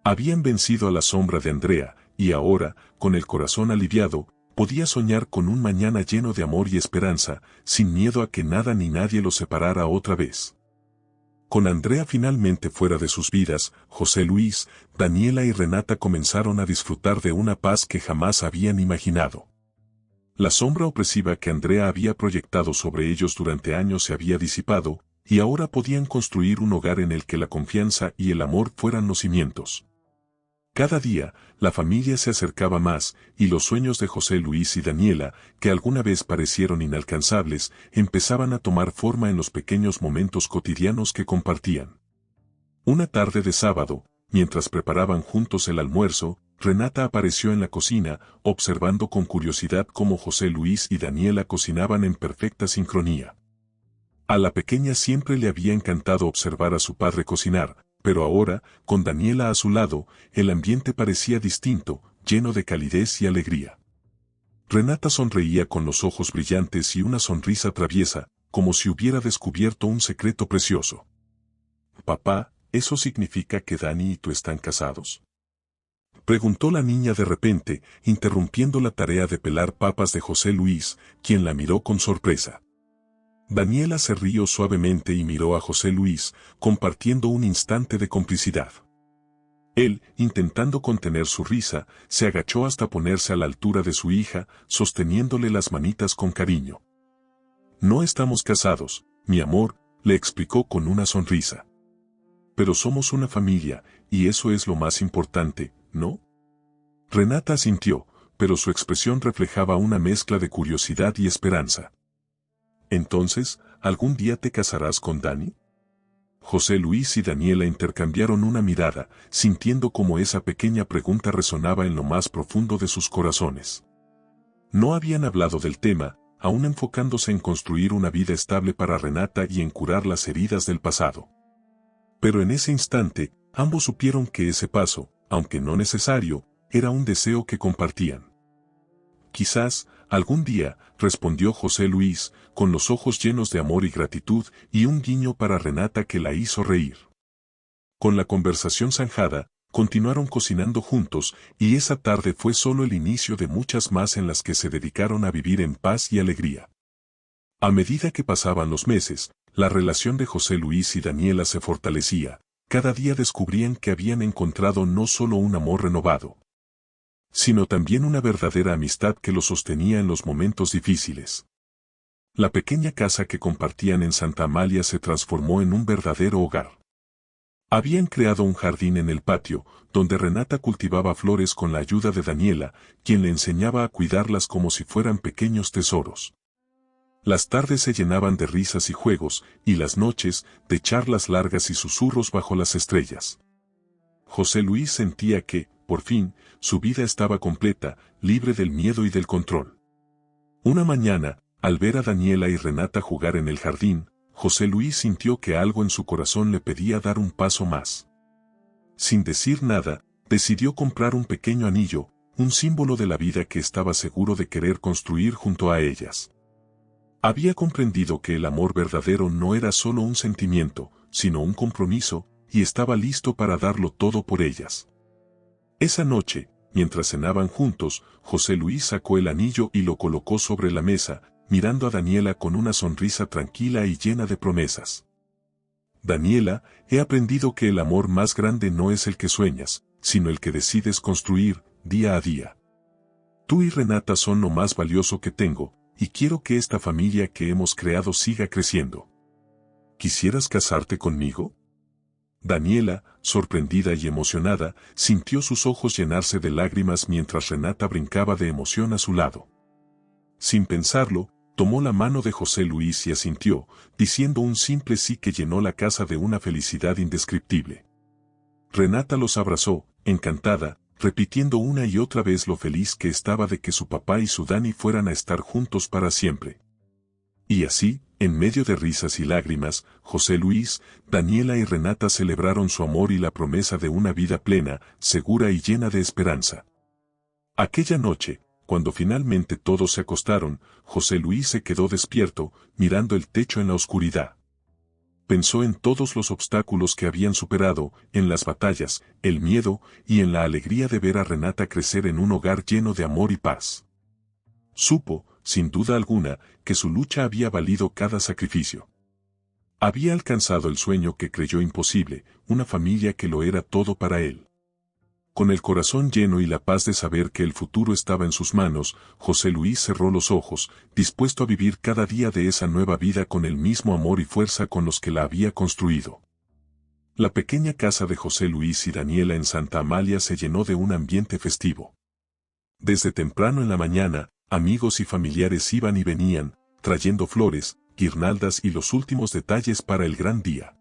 S1: Habían vencido a la sombra de Andrea, y ahora, con el corazón aliviado, podía soñar con un mañana lleno de amor y esperanza, sin miedo a que nada ni nadie los separara otra vez. Con Andrea finalmente fuera de sus vidas, José Luis, Daniela y Renata comenzaron a disfrutar de una paz que jamás habían imaginado. La sombra opresiva que Andrea había proyectado sobre ellos durante años se había disipado, y ahora podían construir un hogar en el que la confianza y el amor fueran los cimientos. Cada día, la familia se acercaba más, y los sueños de José Luis y Daniela, que alguna vez parecieron inalcanzables, empezaban a tomar forma en los pequeños momentos cotidianos que compartían. Una tarde de sábado, mientras preparaban juntos el almuerzo, Renata apareció en la cocina, observando con curiosidad cómo José Luis y Daniela cocinaban en perfecta sincronía. A la pequeña siempre le había encantado observar a su padre cocinar, pero ahora, con Daniela a su lado, el ambiente parecía distinto, lleno de calidez y alegría. Renata sonreía con los ojos brillantes y una sonrisa traviesa, como si hubiera descubierto un secreto precioso. «Papá, ¿eso significa que Dani y tú están casados?, preguntó la niña de repente, interrumpiendo la tarea de pelar papas de José Luis, quien la miró con sorpresa. Daniela se rió suavemente y miró a José Luis, compartiendo un instante de complicidad. Él, intentando contener su risa, se agachó hasta ponerse a la altura de su hija, sosteniéndole las manitas con cariño. No estamos casados, mi amor, le explicó con una sonrisa. Pero somos una familia, y eso es lo más importante, ¿no? Renata asintió, pero su expresión reflejaba una mezcla de curiosidad y esperanza. Entonces, ¿algún día te casarás con Dani? José Luis y Daniela intercambiaron una mirada, sintiendo cómo esa pequeña pregunta resonaba en lo más profundo de sus corazones. No habían hablado del tema, aún enfocándose en construir una vida estable para Renata y en curar las heridas del pasado. Pero en ese instante, ambos supieron que ese paso, aunque no necesario, era un deseo que compartían. Quizás, algún día, respondió José Luis, con los ojos llenos de amor y gratitud, y un guiño para Renata que la hizo reír. Con la conversación zanjada, continuaron cocinando juntos, y esa tarde fue solo el inicio de muchas más en las que se dedicaron a vivir en paz y alegría. A medida que pasaban los meses, la relación de José Luis y Daniela se fortalecía, cada día descubrían que habían encontrado no solo un amor renovado, sino también una verdadera amistad que los sostenía en los momentos difíciles. La pequeña casa que compartían en Santa Amalia se transformó en un verdadero hogar. Habían creado un jardín en el patio, donde Renata cultivaba flores con la ayuda de Daniela, quien le enseñaba a cuidarlas como si fueran pequeños tesoros. Las tardes se llenaban de risas y juegos, y las noches, de charlas largas y susurros bajo las estrellas. José Luis sentía que, por fin, su vida estaba completa, libre del miedo y del control. Una mañana, al ver a Daniela y Renata jugar en el jardín, José Luis sintió que algo en su corazón le pedía dar un paso más. Sin decir nada, decidió comprar un pequeño anillo, un símbolo de la vida que estaba seguro de querer construir junto a ellas. Había comprendido que el amor verdadero no era solo un sentimiento, sino un compromiso, y estaba listo para darlo todo por ellas. Esa noche, mientras cenaban juntos, José Luis sacó el anillo y lo colocó sobre la mesa, mirando a Daniela con una sonrisa tranquila y llena de promesas. Daniela, he aprendido que el amor más grande no es el que sueñas, sino el que decides construir, día a día. Tú y Renata son lo más valioso que tengo, y quiero que esta familia que hemos creado siga creciendo. ¿Quisieras casarte conmigo? Daniela, sorprendida y emocionada, sintió sus ojos llenarse de lágrimas mientras Renata brincaba de emoción a su lado. Sin pensarlo, tomó la mano de José Luis y asintió, diciendo un simple sí que llenó la casa de una felicidad indescriptible. Renata los abrazó, encantada, repitiendo una y otra vez lo feliz que estaba de que su papá y su Dani fueran a estar juntos para siempre. Y así, en medio de risas y lágrimas, José Luis, Daniela y Renata celebraron su amor y la promesa de una vida plena, segura y llena de esperanza. Aquella noche, cuando finalmente todos se acostaron, José Luis se quedó despierto, mirando el techo en la oscuridad. Pensó en todos los obstáculos que habían superado, en las batallas, el miedo, y en la alegría de ver a Renata crecer en un hogar lleno de amor y paz. Supo, sin duda alguna, que su lucha había valido cada sacrificio. Había alcanzado el sueño que creyó imposible, una familia que lo era todo para él. Con el corazón lleno y la paz de saber que el futuro estaba en sus manos, José Luis cerró los ojos, dispuesto a vivir cada día de esa nueva vida con el mismo amor y fuerza con los que la había construido. La pequeña casa de José Luis y Daniela en Santa Amalia se llenó de un ambiente festivo. Desde temprano en la mañana, amigos y familiares iban y venían, trayendo flores, guirnaldas y los últimos detalles para el gran día.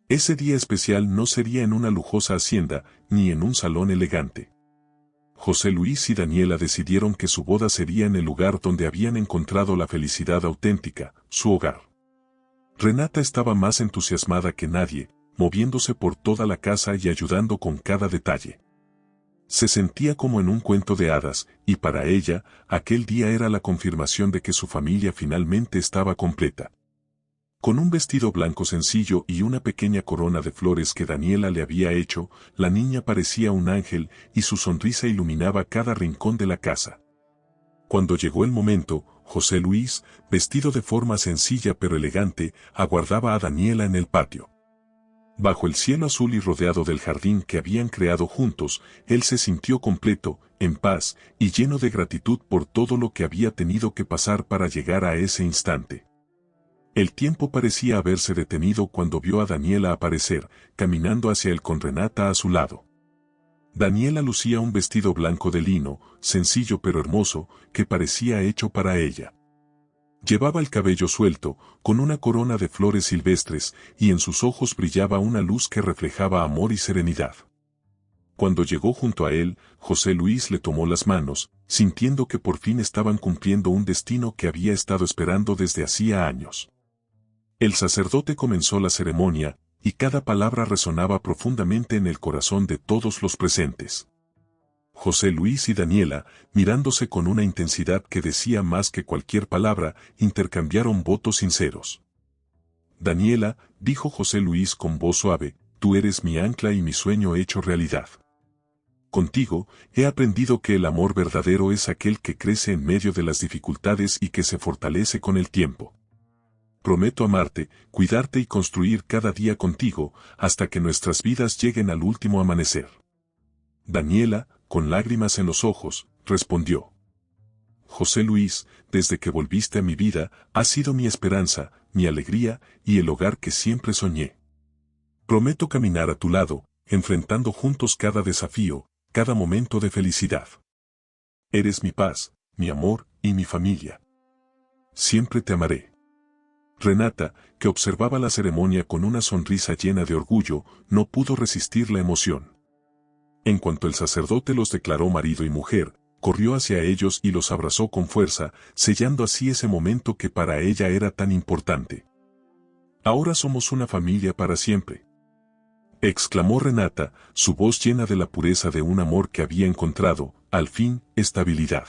S1: Ese día especial no sería en una lujosa hacienda, ni en un salón elegante. José Luis y Daniela decidieron que su boda sería en el lugar donde habían encontrado la felicidad auténtica, su hogar. Renata estaba más entusiasmada que nadie, moviéndose por toda la casa y ayudando con cada detalle. Se sentía como en un cuento de hadas, y para ella, aquel día era la confirmación de que su familia finalmente estaba completa. Con un vestido blanco sencillo y una pequeña corona de flores que Daniela le había hecho, la niña parecía un ángel y su sonrisa iluminaba cada rincón de la casa. Cuando llegó el momento, José Luis, vestido de forma sencilla pero elegante, aguardaba a Daniela en el patio. Bajo el cielo azul y rodeado del jardín que habían creado juntos, él se sintió completo, en paz y lleno de gratitud por todo lo que había tenido que pasar para llegar a ese instante. El tiempo parecía haberse detenido cuando vio a Daniela aparecer, caminando hacia él con Renata a su lado. Daniela lucía un vestido blanco de lino, sencillo pero hermoso, que parecía hecho para ella. Llevaba el cabello suelto, con una corona de flores silvestres, y en sus ojos brillaba una luz que reflejaba amor y serenidad. Cuando llegó junto a él, José Luis le tomó las manos, sintiendo que por fin estaban cumpliendo un destino que había estado esperando desde hacía años. El sacerdote comenzó la ceremonia, y cada palabra resonaba profundamente en el corazón de todos los presentes. José Luis y Daniela, mirándose con una intensidad que decía más que cualquier palabra, intercambiaron votos sinceros. Daniela, dijo José Luis con voz suave, tú eres mi ancla y mi sueño hecho realidad. Contigo, he aprendido que el amor verdadero es aquel que crece en medio de las dificultades y que se fortalece con el tiempo. Prometo amarte, cuidarte y construir cada día contigo, hasta que nuestras vidas lleguen al último amanecer. Daniela, con lágrimas en los ojos, respondió. José Luis, desde que volviste a mi vida, has sido mi esperanza, mi alegría y el hogar que siempre soñé. Prometo caminar a tu lado, enfrentando juntos cada desafío, cada momento de felicidad. Eres mi paz, mi amor y mi familia. Siempre te amaré. Renata, que observaba la ceremonia con una sonrisa llena de orgullo, no pudo resistir la emoción. En cuanto el sacerdote los declaró marido y mujer, corrió hacia ellos y los abrazó con fuerza, sellando así ese momento que para ella era tan importante. Ahora somos una familia para siempre, exclamó Renata, su voz llena de la pureza de un amor que había encontrado, al fin, estabilidad.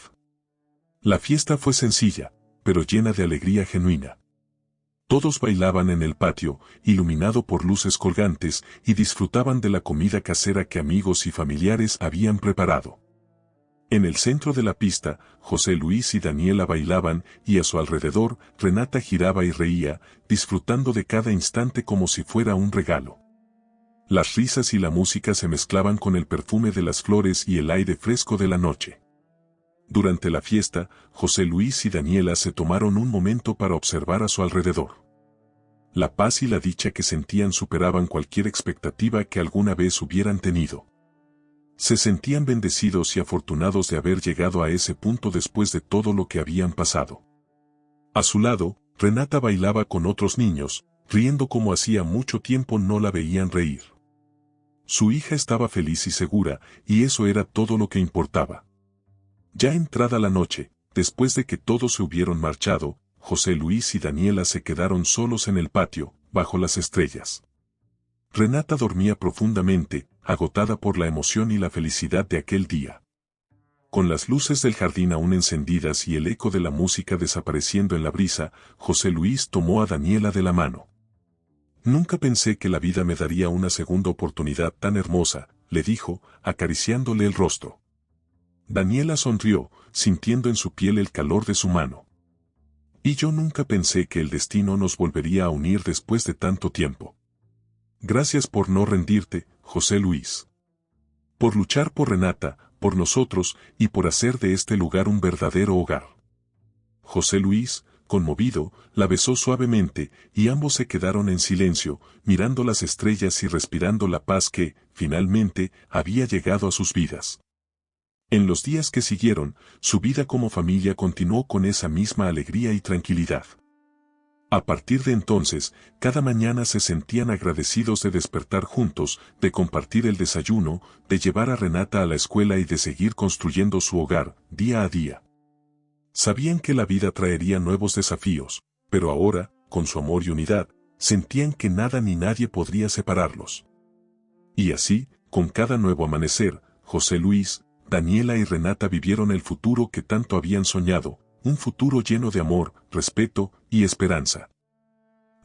S1: La fiesta fue sencilla, pero llena de alegría genuina. Todos bailaban en el patio, iluminado por luces colgantes, y disfrutaban de la comida casera que amigos y familiares habían preparado. En el centro de la pista, José Luis y Daniela bailaban, y a su alrededor, Renata giraba y reía, disfrutando de cada instante como si fuera un regalo. Las risas y la música se mezclaban con el perfume de las flores y el aire fresco de la noche. Durante la fiesta, José Luis y Daniela se tomaron un momento para observar a su alrededor. La paz y la dicha que sentían superaban cualquier expectativa que alguna vez hubieran tenido. Se sentían bendecidos y afortunados de haber llegado a ese punto después de todo lo que habían pasado. A su lado, Renata bailaba con otros niños, riendo como hacía mucho tiempo no la veían reír. Su hija estaba feliz y segura, y eso era todo lo que importaba. Ya entrada la noche, después de que todos se hubieron marchado, José Luis y Daniela se quedaron solos en el patio, bajo las estrellas. Renata dormía profundamente, agotada por la emoción y la felicidad de aquel día. Con las luces del jardín aún encendidas y el eco de la música desapareciendo en la brisa, José Luis tomó a Daniela de la mano. Nunca pensé que la vida me daría una segunda oportunidad tan hermosa, le dijo, acariciándole el rostro. Daniela sonrió, sintiendo en su piel el calor de su mano. Y yo nunca pensé que el destino nos volvería a unir después de tanto tiempo. Gracias por no rendirte, José Luis. Por luchar por Renata, por nosotros, y por hacer de este lugar un verdadero hogar. José Luis, conmovido, la besó suavemente, y ambos se quedaron en silencio, mirando las estrellas y respirando la paz que, finalmente, había llegado a sus vidas. En los días que siguieron, su vida como familia continuó con esa misma alegría y tranquilidad. A partir de entonces, cada mañana se sentían agradecidos de despertar juntos, de compartir el desayuno, de llevar a Renata a la escuela y de seguir construyendo su hogar, día a día. Sabían que la vida traería nuevos desafíos, pero ahora, con su amor y unidad, sentían que nada ni nadie podría separarlos. Y así, con cada nuevo amanecer, José Luis, Daniela y Renata vivieron el futuro que tanto habían soñado, un futuro lleno de amor, respeto y esperanza.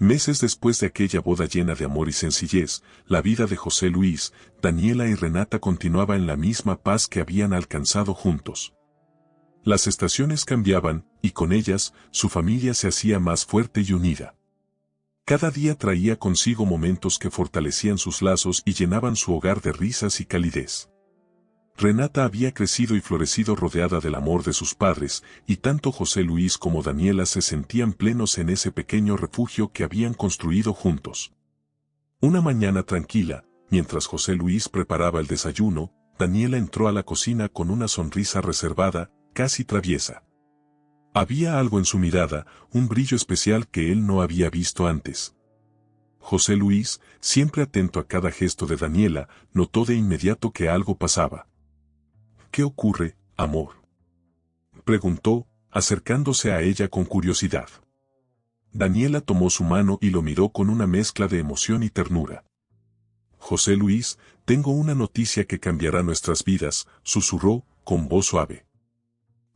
S1: Meses después de aquella boda llena de amor y sencillez, la vida de José Luis, Daniela y Renata continuaba en la misma paz que habían alcanzado juntos. Las estaciones cambiaban, y con ellas, su familia se hacía más fuerte y unida. Cada día traía consigo momentos que fortalecían sus lazos y llenaban su hogar de risas y calidez. Renata había crecido y florecido rodeada del amor de sus padres, y tanto José Luis como Daniela se sentían plenos en ese pequeño refugio que habían construido juntos. Una mañana tranquila, mientras José Luis preparaba el desayuno, Daniela entró a la cocina con una sonrisa reservada, casi traviesa. Había algo en su mirada, un brillo especial que él no había visto antes. José Luis, siempre atento a cada gesto de Daniela, notó de inmediato que algo pasaba. ¿Qué ocurre, amor?, preguntó, acercándose a ella con curiosidad. Daniela tomó su mano y lo miró con una mezcla de emoción y ternura. José Luis, tengo una noticia que cambiará nuestras vidas, susurró, con voz suave.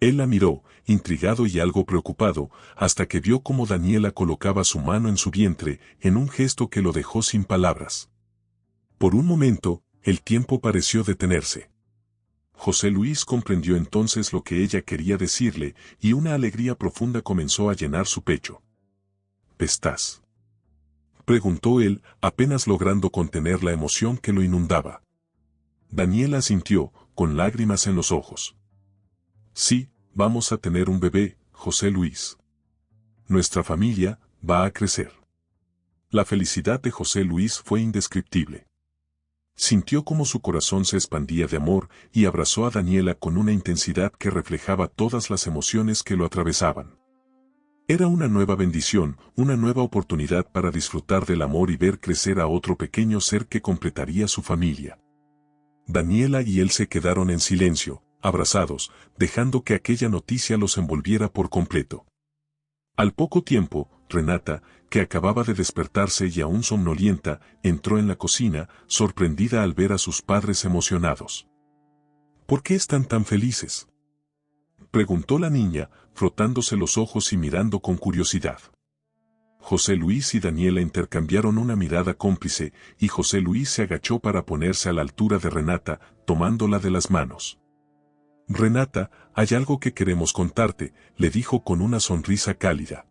S1: Él la miró, intrigado y algo preocupado, hasta que vio cómo Daniela colocaba su mano en su vientre, en un gesto que lo dejó sin palabras. Por un momento, el tiempo pareció detenerse. José Luis comprendió entonces lo que ella quería decirle, y una alegría profunda comenzó a llenar su pecho. ¿Estás?, preguntó él, apenas logrando contener la emoción que lo inundaba. Daniela asintió, con lágrimas en los ojos. Sí, vamos a tener un bebé, José Luis. Nuestra familia va a crecer. La felicidad de José Luis fue indescriptible. Sintió como su corazón se expandía de amor y abrazó a Daniela con una intensidad que reflejaba todas las emociones que lo atravesaban. Era una nueva bendición, una nueva oportunidad para disfrutar del amor y ver crecer a otro pequeño ser que completaría su familia. Daniela y él se quedaron en silencio, abrazados, dejando que aquella noticia los envolviera por completo. Al poco tiempo, Renata, que acababa de despertarse y aún somnolienta, entró en la cocina, sorprendida al ver a sus padres emocionados. ¿Por qué están tan felices?, preguntó la niña, frotándose los ojos y mirando con curiosidad. José Luis y Daniela intercambiaron una mirada cómplice, y José Luis se agachó para ponerse a la altura de Renata, tomándola de las manos. Renata, hay algo que queremos contarte, le dijo con una sonrisa cálida.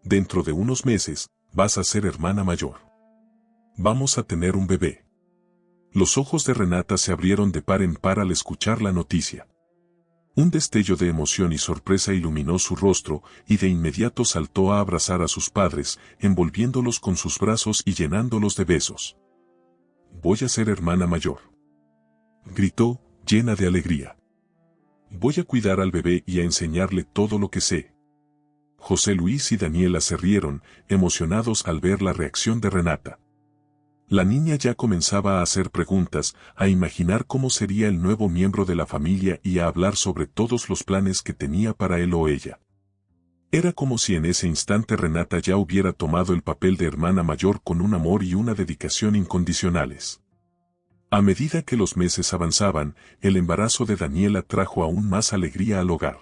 S1: Dentro de unos meses, vas a ser hermana mayor. Vamos a tener un bebé. Los ojos de Renata se abrieron de par en par al escuchar la noticia. Un destello de emoción y sorpresa iluminó su rostro, y de inmediato saltó a abrazar a sus padres, envolviéndolos con sus brazos y llenándolos de besos. Voy a ser hermana mayor, gritó, llena de alegría. Voy a cuidar al bebé y a enseñarle todo lo que sé. José Luis y Daniela se rieron, emocionados al ver la reacción de Renata. La niña ya comenzaba a hacer preguntas, a imaginar cómo sería el nuevo miembro de la familia y a hablar sobre todos los planes que tenía para él o ella. Era como si en ese instante Renata ya hubiera tomado el papel de hermana mayor con un amor y una dedicación incondicionales. A medida que los meses avanzaban, el embarazo de Daniela trajo aún más alegría al hogar.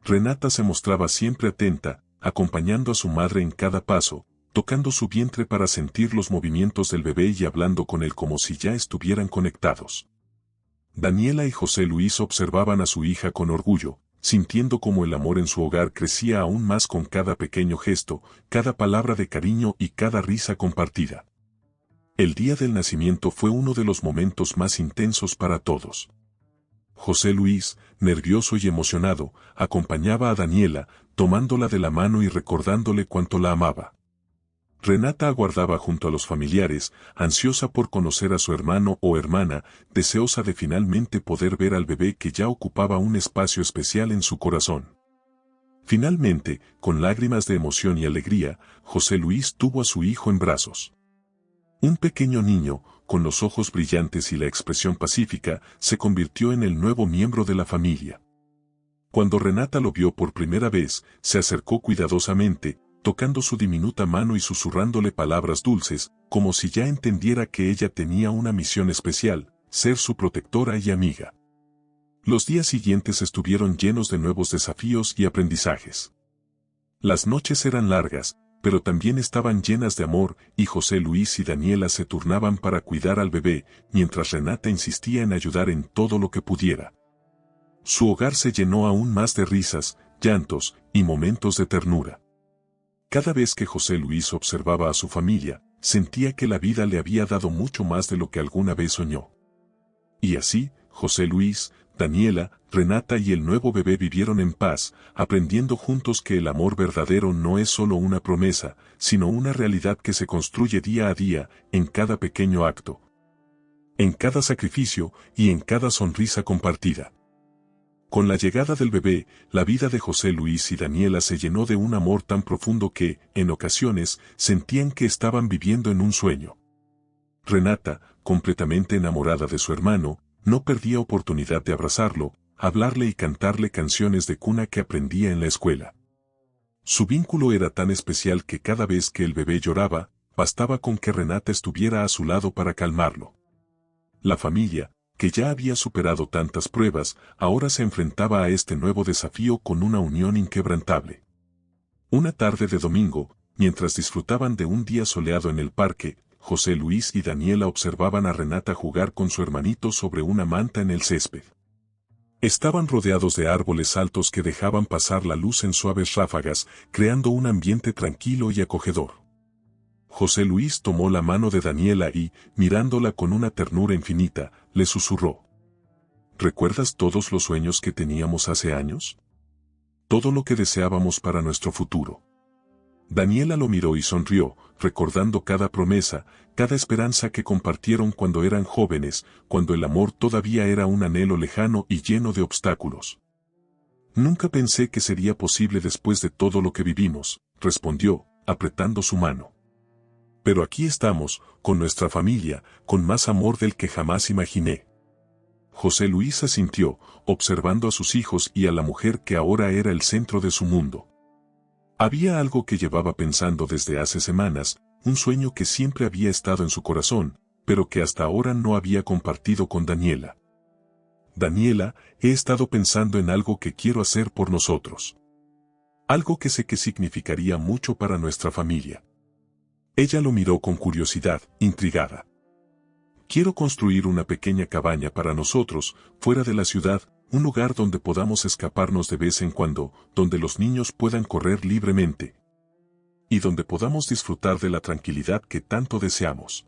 S1: Renata se mostraba siempre atenta, acompañando a su madre en cada paso, tocando su vientre para sentir los movimientos del bebé y hablando con él como si ya estuvieran conectados. Daniela y José Luis observaban a su hija con orgullo, sintiendo cómo el amor en su hogar crecía aún más con cada pequeño gesto, cada palabra de cariño y cada risa compartida. El día del nacimiento fue uno de los momentos más intensos para todos. José Luis, nervioso y emocionado, acompañaba a Daniela, tomándola de la mano y recordándole cuánto la amaba. Renata aguardaba junto a los familiares, ansiosa por conocer a su hermano o hermana, deseosa de finalmente poder ver al bebé que ya ocupaba un espacio especial en su corazón. Finalmente, con lágrimas de emoción y alegría, José Luis tuvo a su hijo en brazos. Un pequeño niño, con los ojos brillantes y la expresión pacífica, se convirtió en el nuevo miembro de la familia. Cuando Renata lo vio por primera vez, se acercó cuidadosamente, tocando su diminuta mano y susurrándole palabras dulces, como si ya entendiera que ella tenía una misión especial, ser su protectora y amiga. Los días siguientes estuvieron llenos de nuevos desafíos y aprendizajes. Las noches eran largas, pero también estaban llenas de amor, y José Luis y Daniela se turnaban para cuidar al bebé, mientras Renata insistía en ayudar en todo lo que pudiera. Su hogar se llenó aún más de risas, llantos y momentos de ternura. Cada vez que José Luis observaba a su familia, sentía que la vida le había dado mucho más de lo que alguna vez soñó. Y así, José Luis, Daniela, Renata y el nuevo bebé vivieron en paz, aprendiendo juntos que el amor verdadero no es solo una promesa, sino una realidad que se construye día a día, en cada pequeño acto, en cada sacrificio y en cada sonrisa compartida. Con la llegada del bebé, la vida de José Luis y Daniela se llenó de un amor tan profundo que, en ocasiones, sentían que estaban viviendo en un sueño. Renata, completamente enamorada de su hermano, no perdía oportunidad de abrazarlo, hablarle y cantarle canciones de cuna que aprendía en la escuela. Su vínculo era tan especial que cada vez que el bebé lloraba, bastaba con que Renata estuviera a su lado para calmarlo. La familia, que ya había superado tantas pruebas, ahora se enfrentaba a este nuevo desafío con una unión inquebrantable. Una tarde de domingo, mientras disfrutaban de un día soleado en el parque, José Luis y Daniela observaban a Renata jugar con su hermanito sobre una manta en el césped. Estaban rodeados de árboles altos que dejaban pasar la luz en suaves ráfagas, creando un ambiente tranquilo y acogedor. José Luis tomó la mano de Daniela y, mirándola con una ternura infinita, le susurró: ¿Recuerdas todos los sueños que teníamos hace años? Todo lo que deseábamos para nuestro futuro. Daniela lo miró y sonrió, recordando cada promesa, cada esperanza que compartieron cuando eran jóvenes, cuando el amor todavía era un anhelo lejano y lleno de obstáculos. Nunca pensé que sería posible después de todo lo que vivimos, respondió, apretando su mano. Pero aquí estamos, con nuestra familia, con más amor del que jamás imaginé. José Luis asintió, observando a sus hijos y a la mujer que ahora era el centro de su mundo. Había algo que llevaba pensando desde hace semanas, un sueño que siempre había estado en su corazón, pero que hasta ahora no había compartido con Daniela. Daniela, he estado pensando en algo que quiero hacer por nosotros. Algo que sé que significaría mucho para nuestra familia. Ella lo miró con curiosidad, intrigada. Quiero construir una pequeña cabaña para nosotros, fuera de la ciudad, un lugar donde podamos escaparnos de vez en cuando, donde los niños puedan correr libremente. Y donde podamos disfrutar de la tranquilidad que tanto deseamos.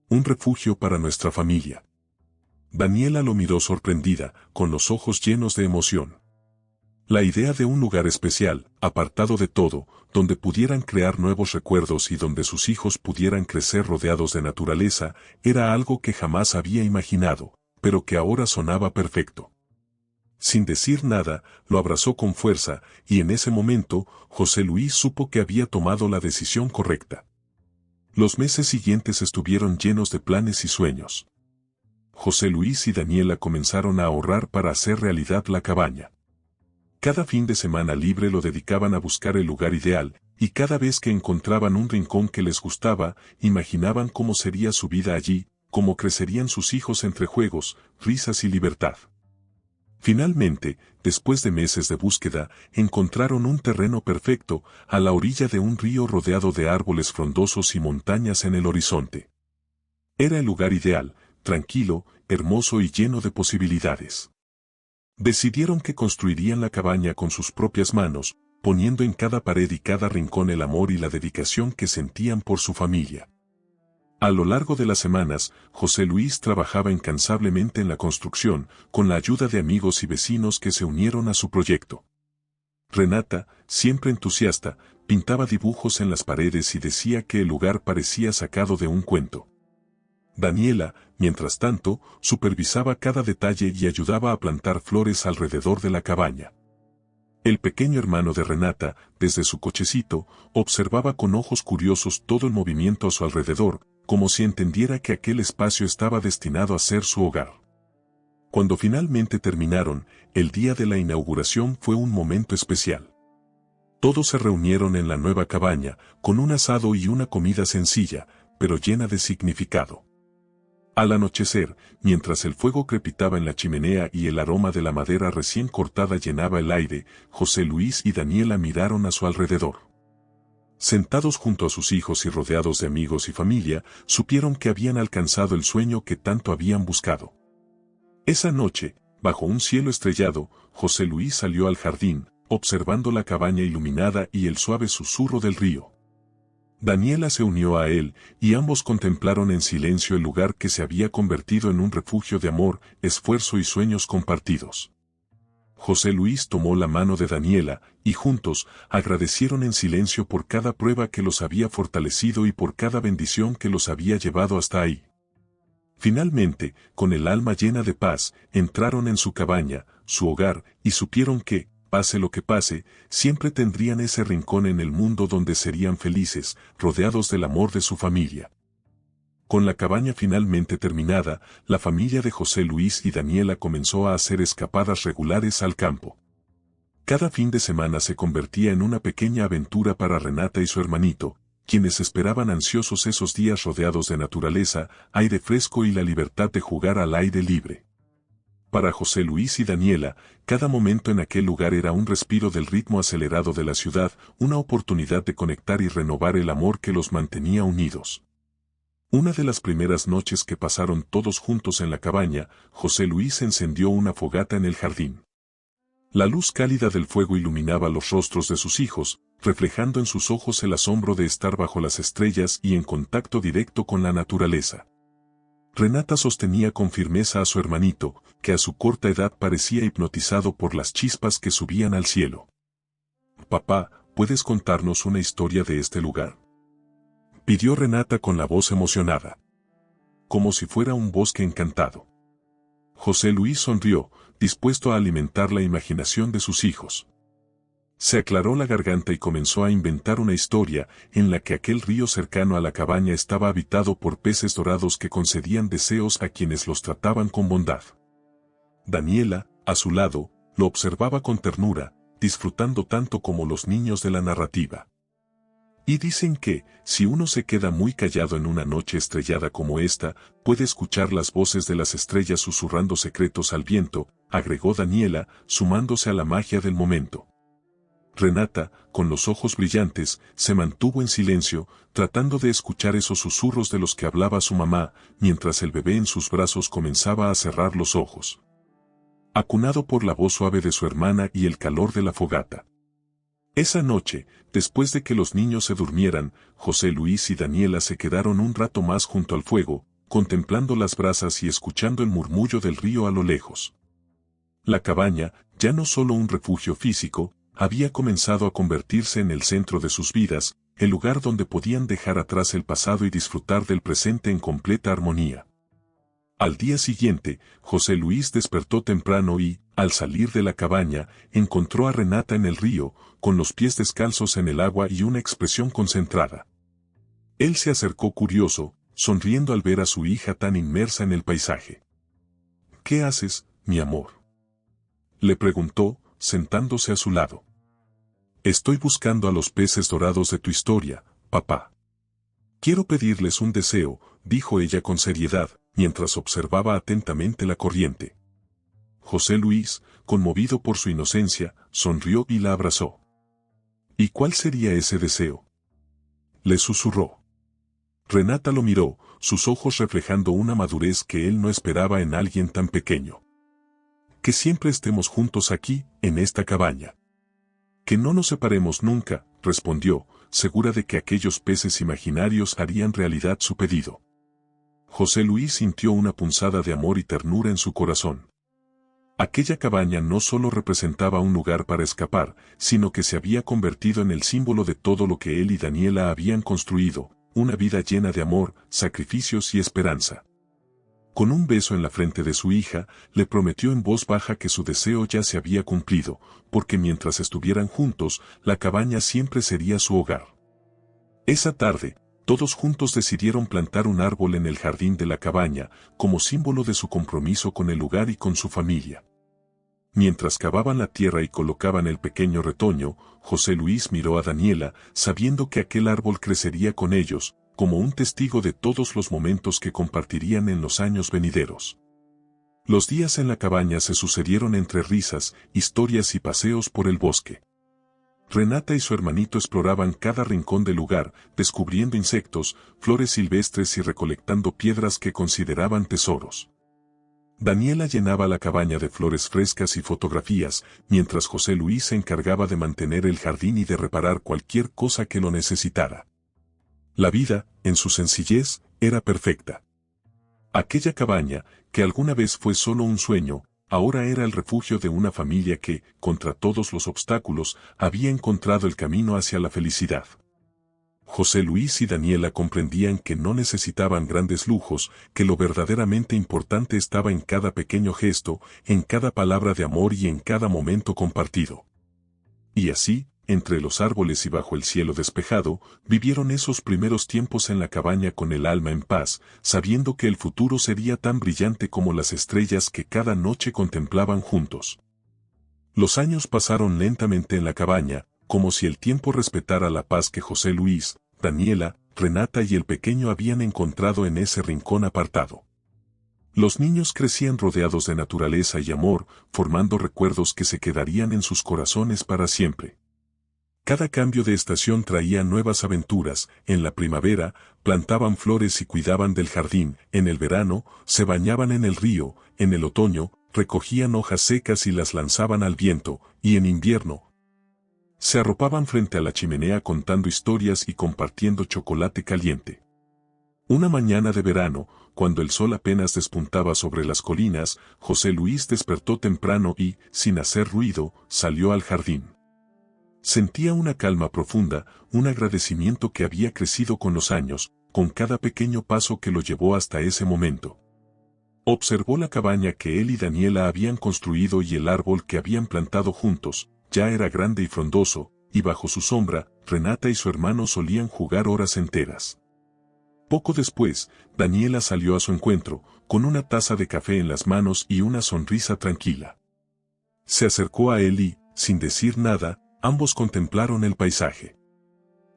S1: Un refugio para nuestra familia. Daniela lo miró sorprendida, con los ojos llenos de emoción. La idea de un lugar especial, apartado de todo, donde pudieran crear nuevos recuerdos y donde sus hijos pudieran crecer rodeados de naturaleza, era algo que jamás había imaginado, pero que ahora sonaba perfecto. Sin decir nada, lo abrazó con fuerza, y en ese momento, José Luis supo que había tomado la decisión correcta. Los meses siguientes estuvieron llenos de planes y sueños. José Luis y Daniela comenzaron a ahorrar para hacer realidad la cabaña. Cada fin de semana libre lo dedicaban a buscar el lugar ideal, y cada vez que encontraban un rincón que les gustaba, imaginaban cómo sería su vida allí, cómo crecerían sus hijos entre juegos, risas y libertad. Finalmente, después de meses de búsqueda, encontraron un terreno perfecto, a la orilla de un río rodeado de árboles frondosos y montañas en el horizonte. Era el lugar ideal, tranquilo, hermoso y lleno de posibilidades. Decidieron que construirían la cabaña con sus propias manos, poniendo en cada pared y cada rincón el amor y la dedicación que sentían por su familia. A lo largo de las semanas, José Luis trabajaba incansablemente en la construcción, con la ayuda de amigos y vecinos que se unieron a su proyecto. Renata, siempre entusiasta, pintaba dibujos en las paredes y decía que el lugar parecía sacado de un cuento. Daniela, mientras tanto, supervisaba cada detalle y ayudaba a plantar flores alrededor de la cabaña. El pequeño hermano de Renata, desde su cochecito, observaba con ojos curiosos todo el movimiento a su alrededor, como si entendiera que aquel espacio estaba destinado a ser su hogar. Cuando finalmente terminaron, el día de la inauguración fue un momento especial. Todos se reunieron en la nueva cabaña, con un asado y una comida sencilla, pero llena de significado. Al anochecer, mientras el fuego crepitaba en la chimenea y el aroma de la madera recién cortada llenaba el aire, José Luis y Daniela miraron a su alrededor. Sentados junto a sus hijos y rodeados de amigos y familia, supieron que habían alcanzado el sueño que tanto habían buscado. Esa noche, bajo un cielo estrellado, José Luis salió al jardín, observando la cabaña iluminada y el suave susurro del río. Daniela se unió a él, y ambos contemplaron en silencio el lugar que se había convertido en un refugio de amor, esfuerzo y sueños compartidos. José Luis tomó la mano de Daniela, y juntos, agradecieron en silencio por cada prueba que los había fortalecido y por cada bendición que los había llevado hasta ahí. Finalmente, con el alma llena de paz, entraron en su cabaña, su hogar, y supieron que, pase lo que pase, siempre tendrían ese rincón en el mundo donde serían felices, rodeados del amor de su familia. Con la cabaña finalmente terminada, la familia de José Luis y Daniela comenzó a hacer escapadas regulares al campo. Cada fin de semana se convertía en una pequeña aventura para Renata y su hermanito, quienes esperaban ansiosos esos días rodeados de naturaleza, aire fresco y la libertad de jugar al aire libre. Para José Luis y Daniela, cada momento en aquel lugar era un respiro del ritmo acelerado de la ciudad, una oportunidad de conectar y renovar el amor que los mantenía unidos. Una de las primeras noches que pasaron todos juntos en la cabaña, José Luis encendió una fogata en el jardín. La luz cálida del fuego iluminaba los rostros de sus hijos, reflejando en sus ojos el asombro de estar bajo las estrellas y en contacto directo con la naturaleza. Renata sostenía con firmeza a su hermanito, que a su corta edad parecía hipnotizado por las chispas que subían al cielo. «Papá, ¿puedes contarnos una historia de este lugar?», pidió Renata con la voz emocionada. Como si fuera un bosque encantado. José Luis sonrió, dispuesto a alimentar la imaginación de sus hijos. Se aclaró la garganta y comenzó a inventar una historia en la que aquel río cercano a la cabaña estaba habitado por peces dorados que concedían deseos a quienes los trataban con bondad. Daniela, a su lado, lo observaba con ternura, disfrutando tanto como los niños de la narrativa. Y dicen que, si uno se queda muy callado en una noche estrellada como esta, puede escuchar las voces de las estrellas susurrando secretos al viento, agregó Daniela, sumándose a la magia del momento. Renata, con los ojos brillantes, se mantuvo en silencio, tratando de escuchar esos susurros de los que hablaba su mamá, mientras el bebé en sus brazos comenzaba a cerrar los ojos. Acunado por la voz suave de su hermana y el calor de la fogata. Esa noche, después de que los niños se durmieran, José Luis y Daniela se quedaron un rato más junto al fuego, contemplando las brasas y escuchando el murmullo del río a lo lejos. La cabaña, ya no solo un refugio físico, había comenzado a convertirse en el centro de sus vidas, el lugar donde podían dejar atrás el pasado y disfrutar del presente en completa armonía. Al día siguiente, José Luis despertó temprano y, al salir de la cabaña, encontró a Renata en el río, con los pies descalzos en el agua y una expresión concentrada. Él se acercó curioso, sonriendo al ver a su hija tan inmersa en el paisaje. «¿Qué haces, mi amor?», le preguntó, sentándose a su lado. «Estoy buscando a los peces dorados de tu historia, papá. Quiero pedirles un deseo», dijo ella con seriedad, mientras observaba atentamente la corriente. José Luis, conmovido por su inocencia, sonrió y la abrazó. «¿Y cuál sería ese deseo?», le susurró. Renata lo miró, sus ojos reflejando una madurez que él no esperaba en alguien tan pequeño. «Que siempre estemos juntos aquí, en esta cabaña. Que no nos separemos nunca», respondió, segura de que aquellos peces imaginarios harían realidad su pedido. José Luis sintió una punzada de amor y ternura en su corazón. Aquella cabaña no solo representaba un lugar para escapar, sino que se había convertido en el símbolo de todo lo que él y Daniela habían construido, una vida llena de amor, sacrificios y esperanza. Con un beso en la frente de su hija, le prometió en voz baja que su deseo ya se había cumplido, porque mientras estuvieran juntos, la cabaña siempre sería su hogar. Esa tarde, todos juntos decidieron plantar un árbol en el jardín de la cabaña, como símbolo de su compromiso con el lugar y con su familia. Mientras cavaban la tierra y colocaban el pequeño retoño, José Luis miró a Daniela, sabiendo que aquel árbol crecería con ellos, como un testigo de todos los momentos que compartirían en los años venideros. Los días en la cabaña se sucedieron entre risas, historias y paseos por el bosque. Renata y su hermanito exploraban cada rincón del lugar, descubriendo insectos, flores silvestres y recolectando piedras que consideraban tesoros. Daniela llenaba la cabaña de flores frescas y fotografías, mientras José Luis se encargaba de mantener el jardín y de reparar cualquier cosa que lo necesitara. La vida, en su sencillez, era perfecta. Aquella cabaña, que alguna vez fue solo un sueño, ahora era el refugio de una familia que, contra todos los obstáculos, había encontrado el camino hacia la felicidad. José Luis y Daniela comprendían que no necesitaban grandes lujos, que lo verdaderamente importante estaba en cada pequeño gesto, en cada palabra de amor y en cada momento compartido. Y así, entre los árboles y bajo el cielo despejado, vivieron esos primeros tiempos en la cabaña con el alma en paz, sabiendo que el futuro sería tan brillante como las estrellas que cada noche contemplaban juntos. Los años pasaron lentamente en la cabaña, como si el tiempo respetara la paz que José Luis, Daniela, Renata y el pequeño habían encontrado en ese rincón apartado. Los niños crecían rodeados de naturaleza y amor, formando recuerdos que se quedarían en sus corazones para siempre. Cada cambio de estación traía nuevas aventuras. En la primavera, plantaban flores y cuidaban del jardín. En el verano, se bañaban en el río. En el otoño, recogían hojas secas y las lanzaban al viento. Y en invierno, se arropaban frente a la chimenea contando historias y compartiendo chocolate caliente. Una mañana de verano, cuando el sol apenas despuntaba sobre las colinas, José Luis despertó temprano y, sin hacer ruido, salió al jardín. Sentía una calma profunda, un agradecimiento que había crecido con los años, con cada pequeño paso que lo llevó hasta ese momento. Observó la cabaña que él y Daniela habían construido y el árbol que habían plantado juntos, ya era grande y frondoso, y bajo su sombra, Renata y su hermano solían jugar horas enteras. Poco después, Daniela salió a su encuentro, con una taza de café en las manos y una sonrisa tranquila. Se acercó a él y, sin decir nada, ambos contemplaron el paisaje.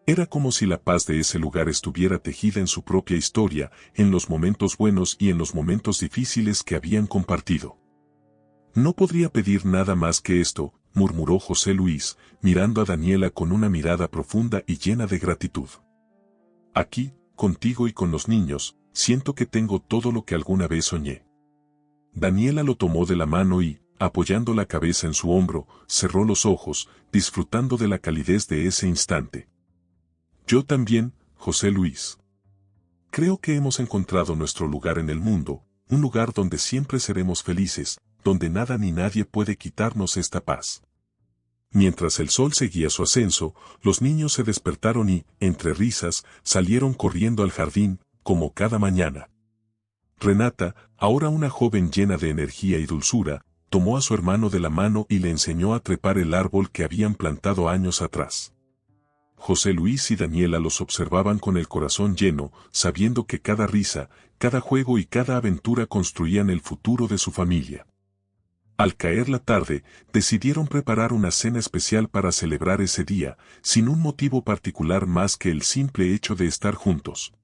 S1: Era como si la paz de ese lugar estuviera tejida en su propia historia, en los momentos buenos y en los momentos difíciles que habían compartido. No podría pedir nada más que esto, murmuró José Luis, mirando a Daniela con una mirada profunda y llena de gratitud. Aquí, contigo y con los niños, siento que tengo todo lo que alguna vez soñé. Daniela lo tomó de la mano y, apoyando la cabeza en su hombro, cerró los ojos, disfrutando de la calidez de ese instante. Yo también, José Luis. Creo que hemos encontrado nuestro lugar en el mundo, un lugar donde siempre seremos felices, donde nada ni nadie puede quitarnos esta paz. Mientras el sol seguía su ascenso, los niños se despertaron y, entre risas, salieron corriendo al jardín, como cada mañana. Renata, ahora una joven llena de energía y dulzura, tomó a su hermano de la mano y le enseñó a trepar el árbol que habían plantado años atrás. José Luis y Daniela los observaban con el corazón lleno, sabiendo que cada risa, cada juego y cada aventura construían el futuro de su familia. Al caer la tarde, decidieron preparar una cena especial para celebrar ese día, sin un motivo particular más que el simple hecho de estar juntos.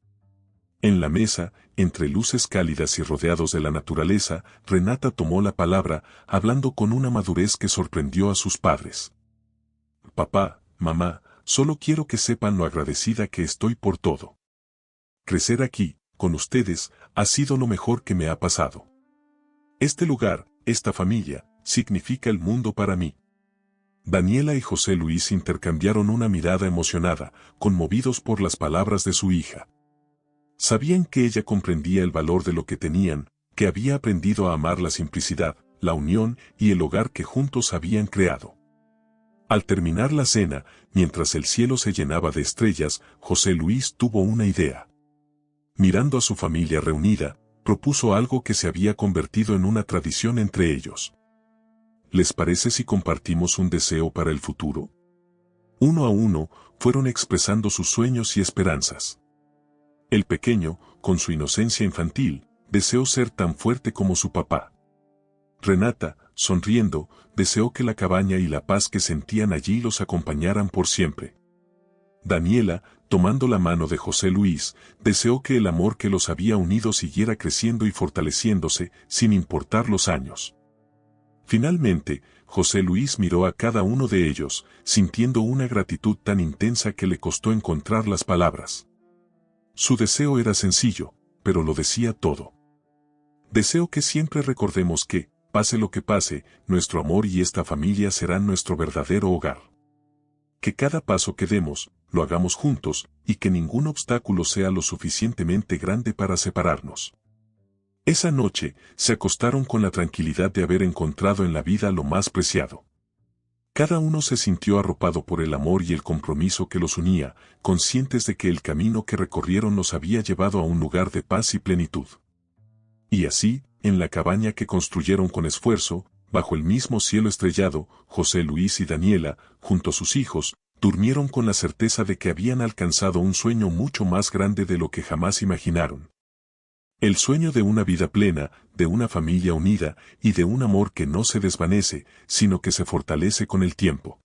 S1: En la mesa, entre luces cálidas y rodeados de la naturaleza, Renata tomó la palabra, hablando con una madurez que sorprendió a sus padres. Papá, mamá, solo quiero que sepan lo agradecida que estoy por todo. Crecer aquí, con ustedes, ha sido lo mejor que me ha pasado. Este lugar, esta familia, significa el mundo para mí. Daniela y José Luis intercambiaron una mirada emocionada, conmovidos por las palabras de su hija. Sabían que ella comprendía el valor de lo que tenían, que había aprendido a amar la simplicidad, la unión y el hogar que juntos habían creado. Al terminar la cena, mientras el cielo se llenaba de estrellas, José Luis tuvo una idea. Mirando a su familia reunida, propuso algo que se había convertido en una tradición entre ellos. ¿Les parece si compartimos un deseo para el futuro? Uno a uno, fueron expresando sus sueños y esperanzas. El pequeño, con su inocencia infantil, deseó ser tan fuerte como su papá. Renata, sonriendo, deseó que la cabaña y la paz que sentían allí los acompañaran por siempre. Daniela, tomando la mano de José Luis, deseó que el amor que los había unido siguiera creciendo y fortaleciéndose, sin importar los años. Finalmente, José Luis miró a cada uno de ellos, sintiendo una gratitud tan intensa que le costó encontrar las palabras. Su deseo era sencillo, pero lo decía todo. Deseo que siempre recordemos que, pase lo que pase, nuestro amor y esta familia serán nuestro verdadero hogar. Que cada paso que demos, lo hagamos juntos, y que ningún obstáculo sea lo suficientemente grande para separarnos. Esa noche, se acostaron con la tranquilidad de haber encontrado en la vida lo más preciado. Cada uno se sintió arropado por el amor y el compromiso que los unía, conscientes de que el camino que recorrieron los había llevado a un lugar de paz y plenitud. Y así, en la cabaña que construyeron con esfuerzo, bajo el mismo cielo estrellado, José Luis y Daniela, junto a sus hijos, durmieron con la certeza de que habían alcanzado un sueño mucho más grande de lo que jamás imaginaron. El sueño de una vida plena, de una familia unida y de un amor que no se desvanece, sino que se fortalece con el tiempo.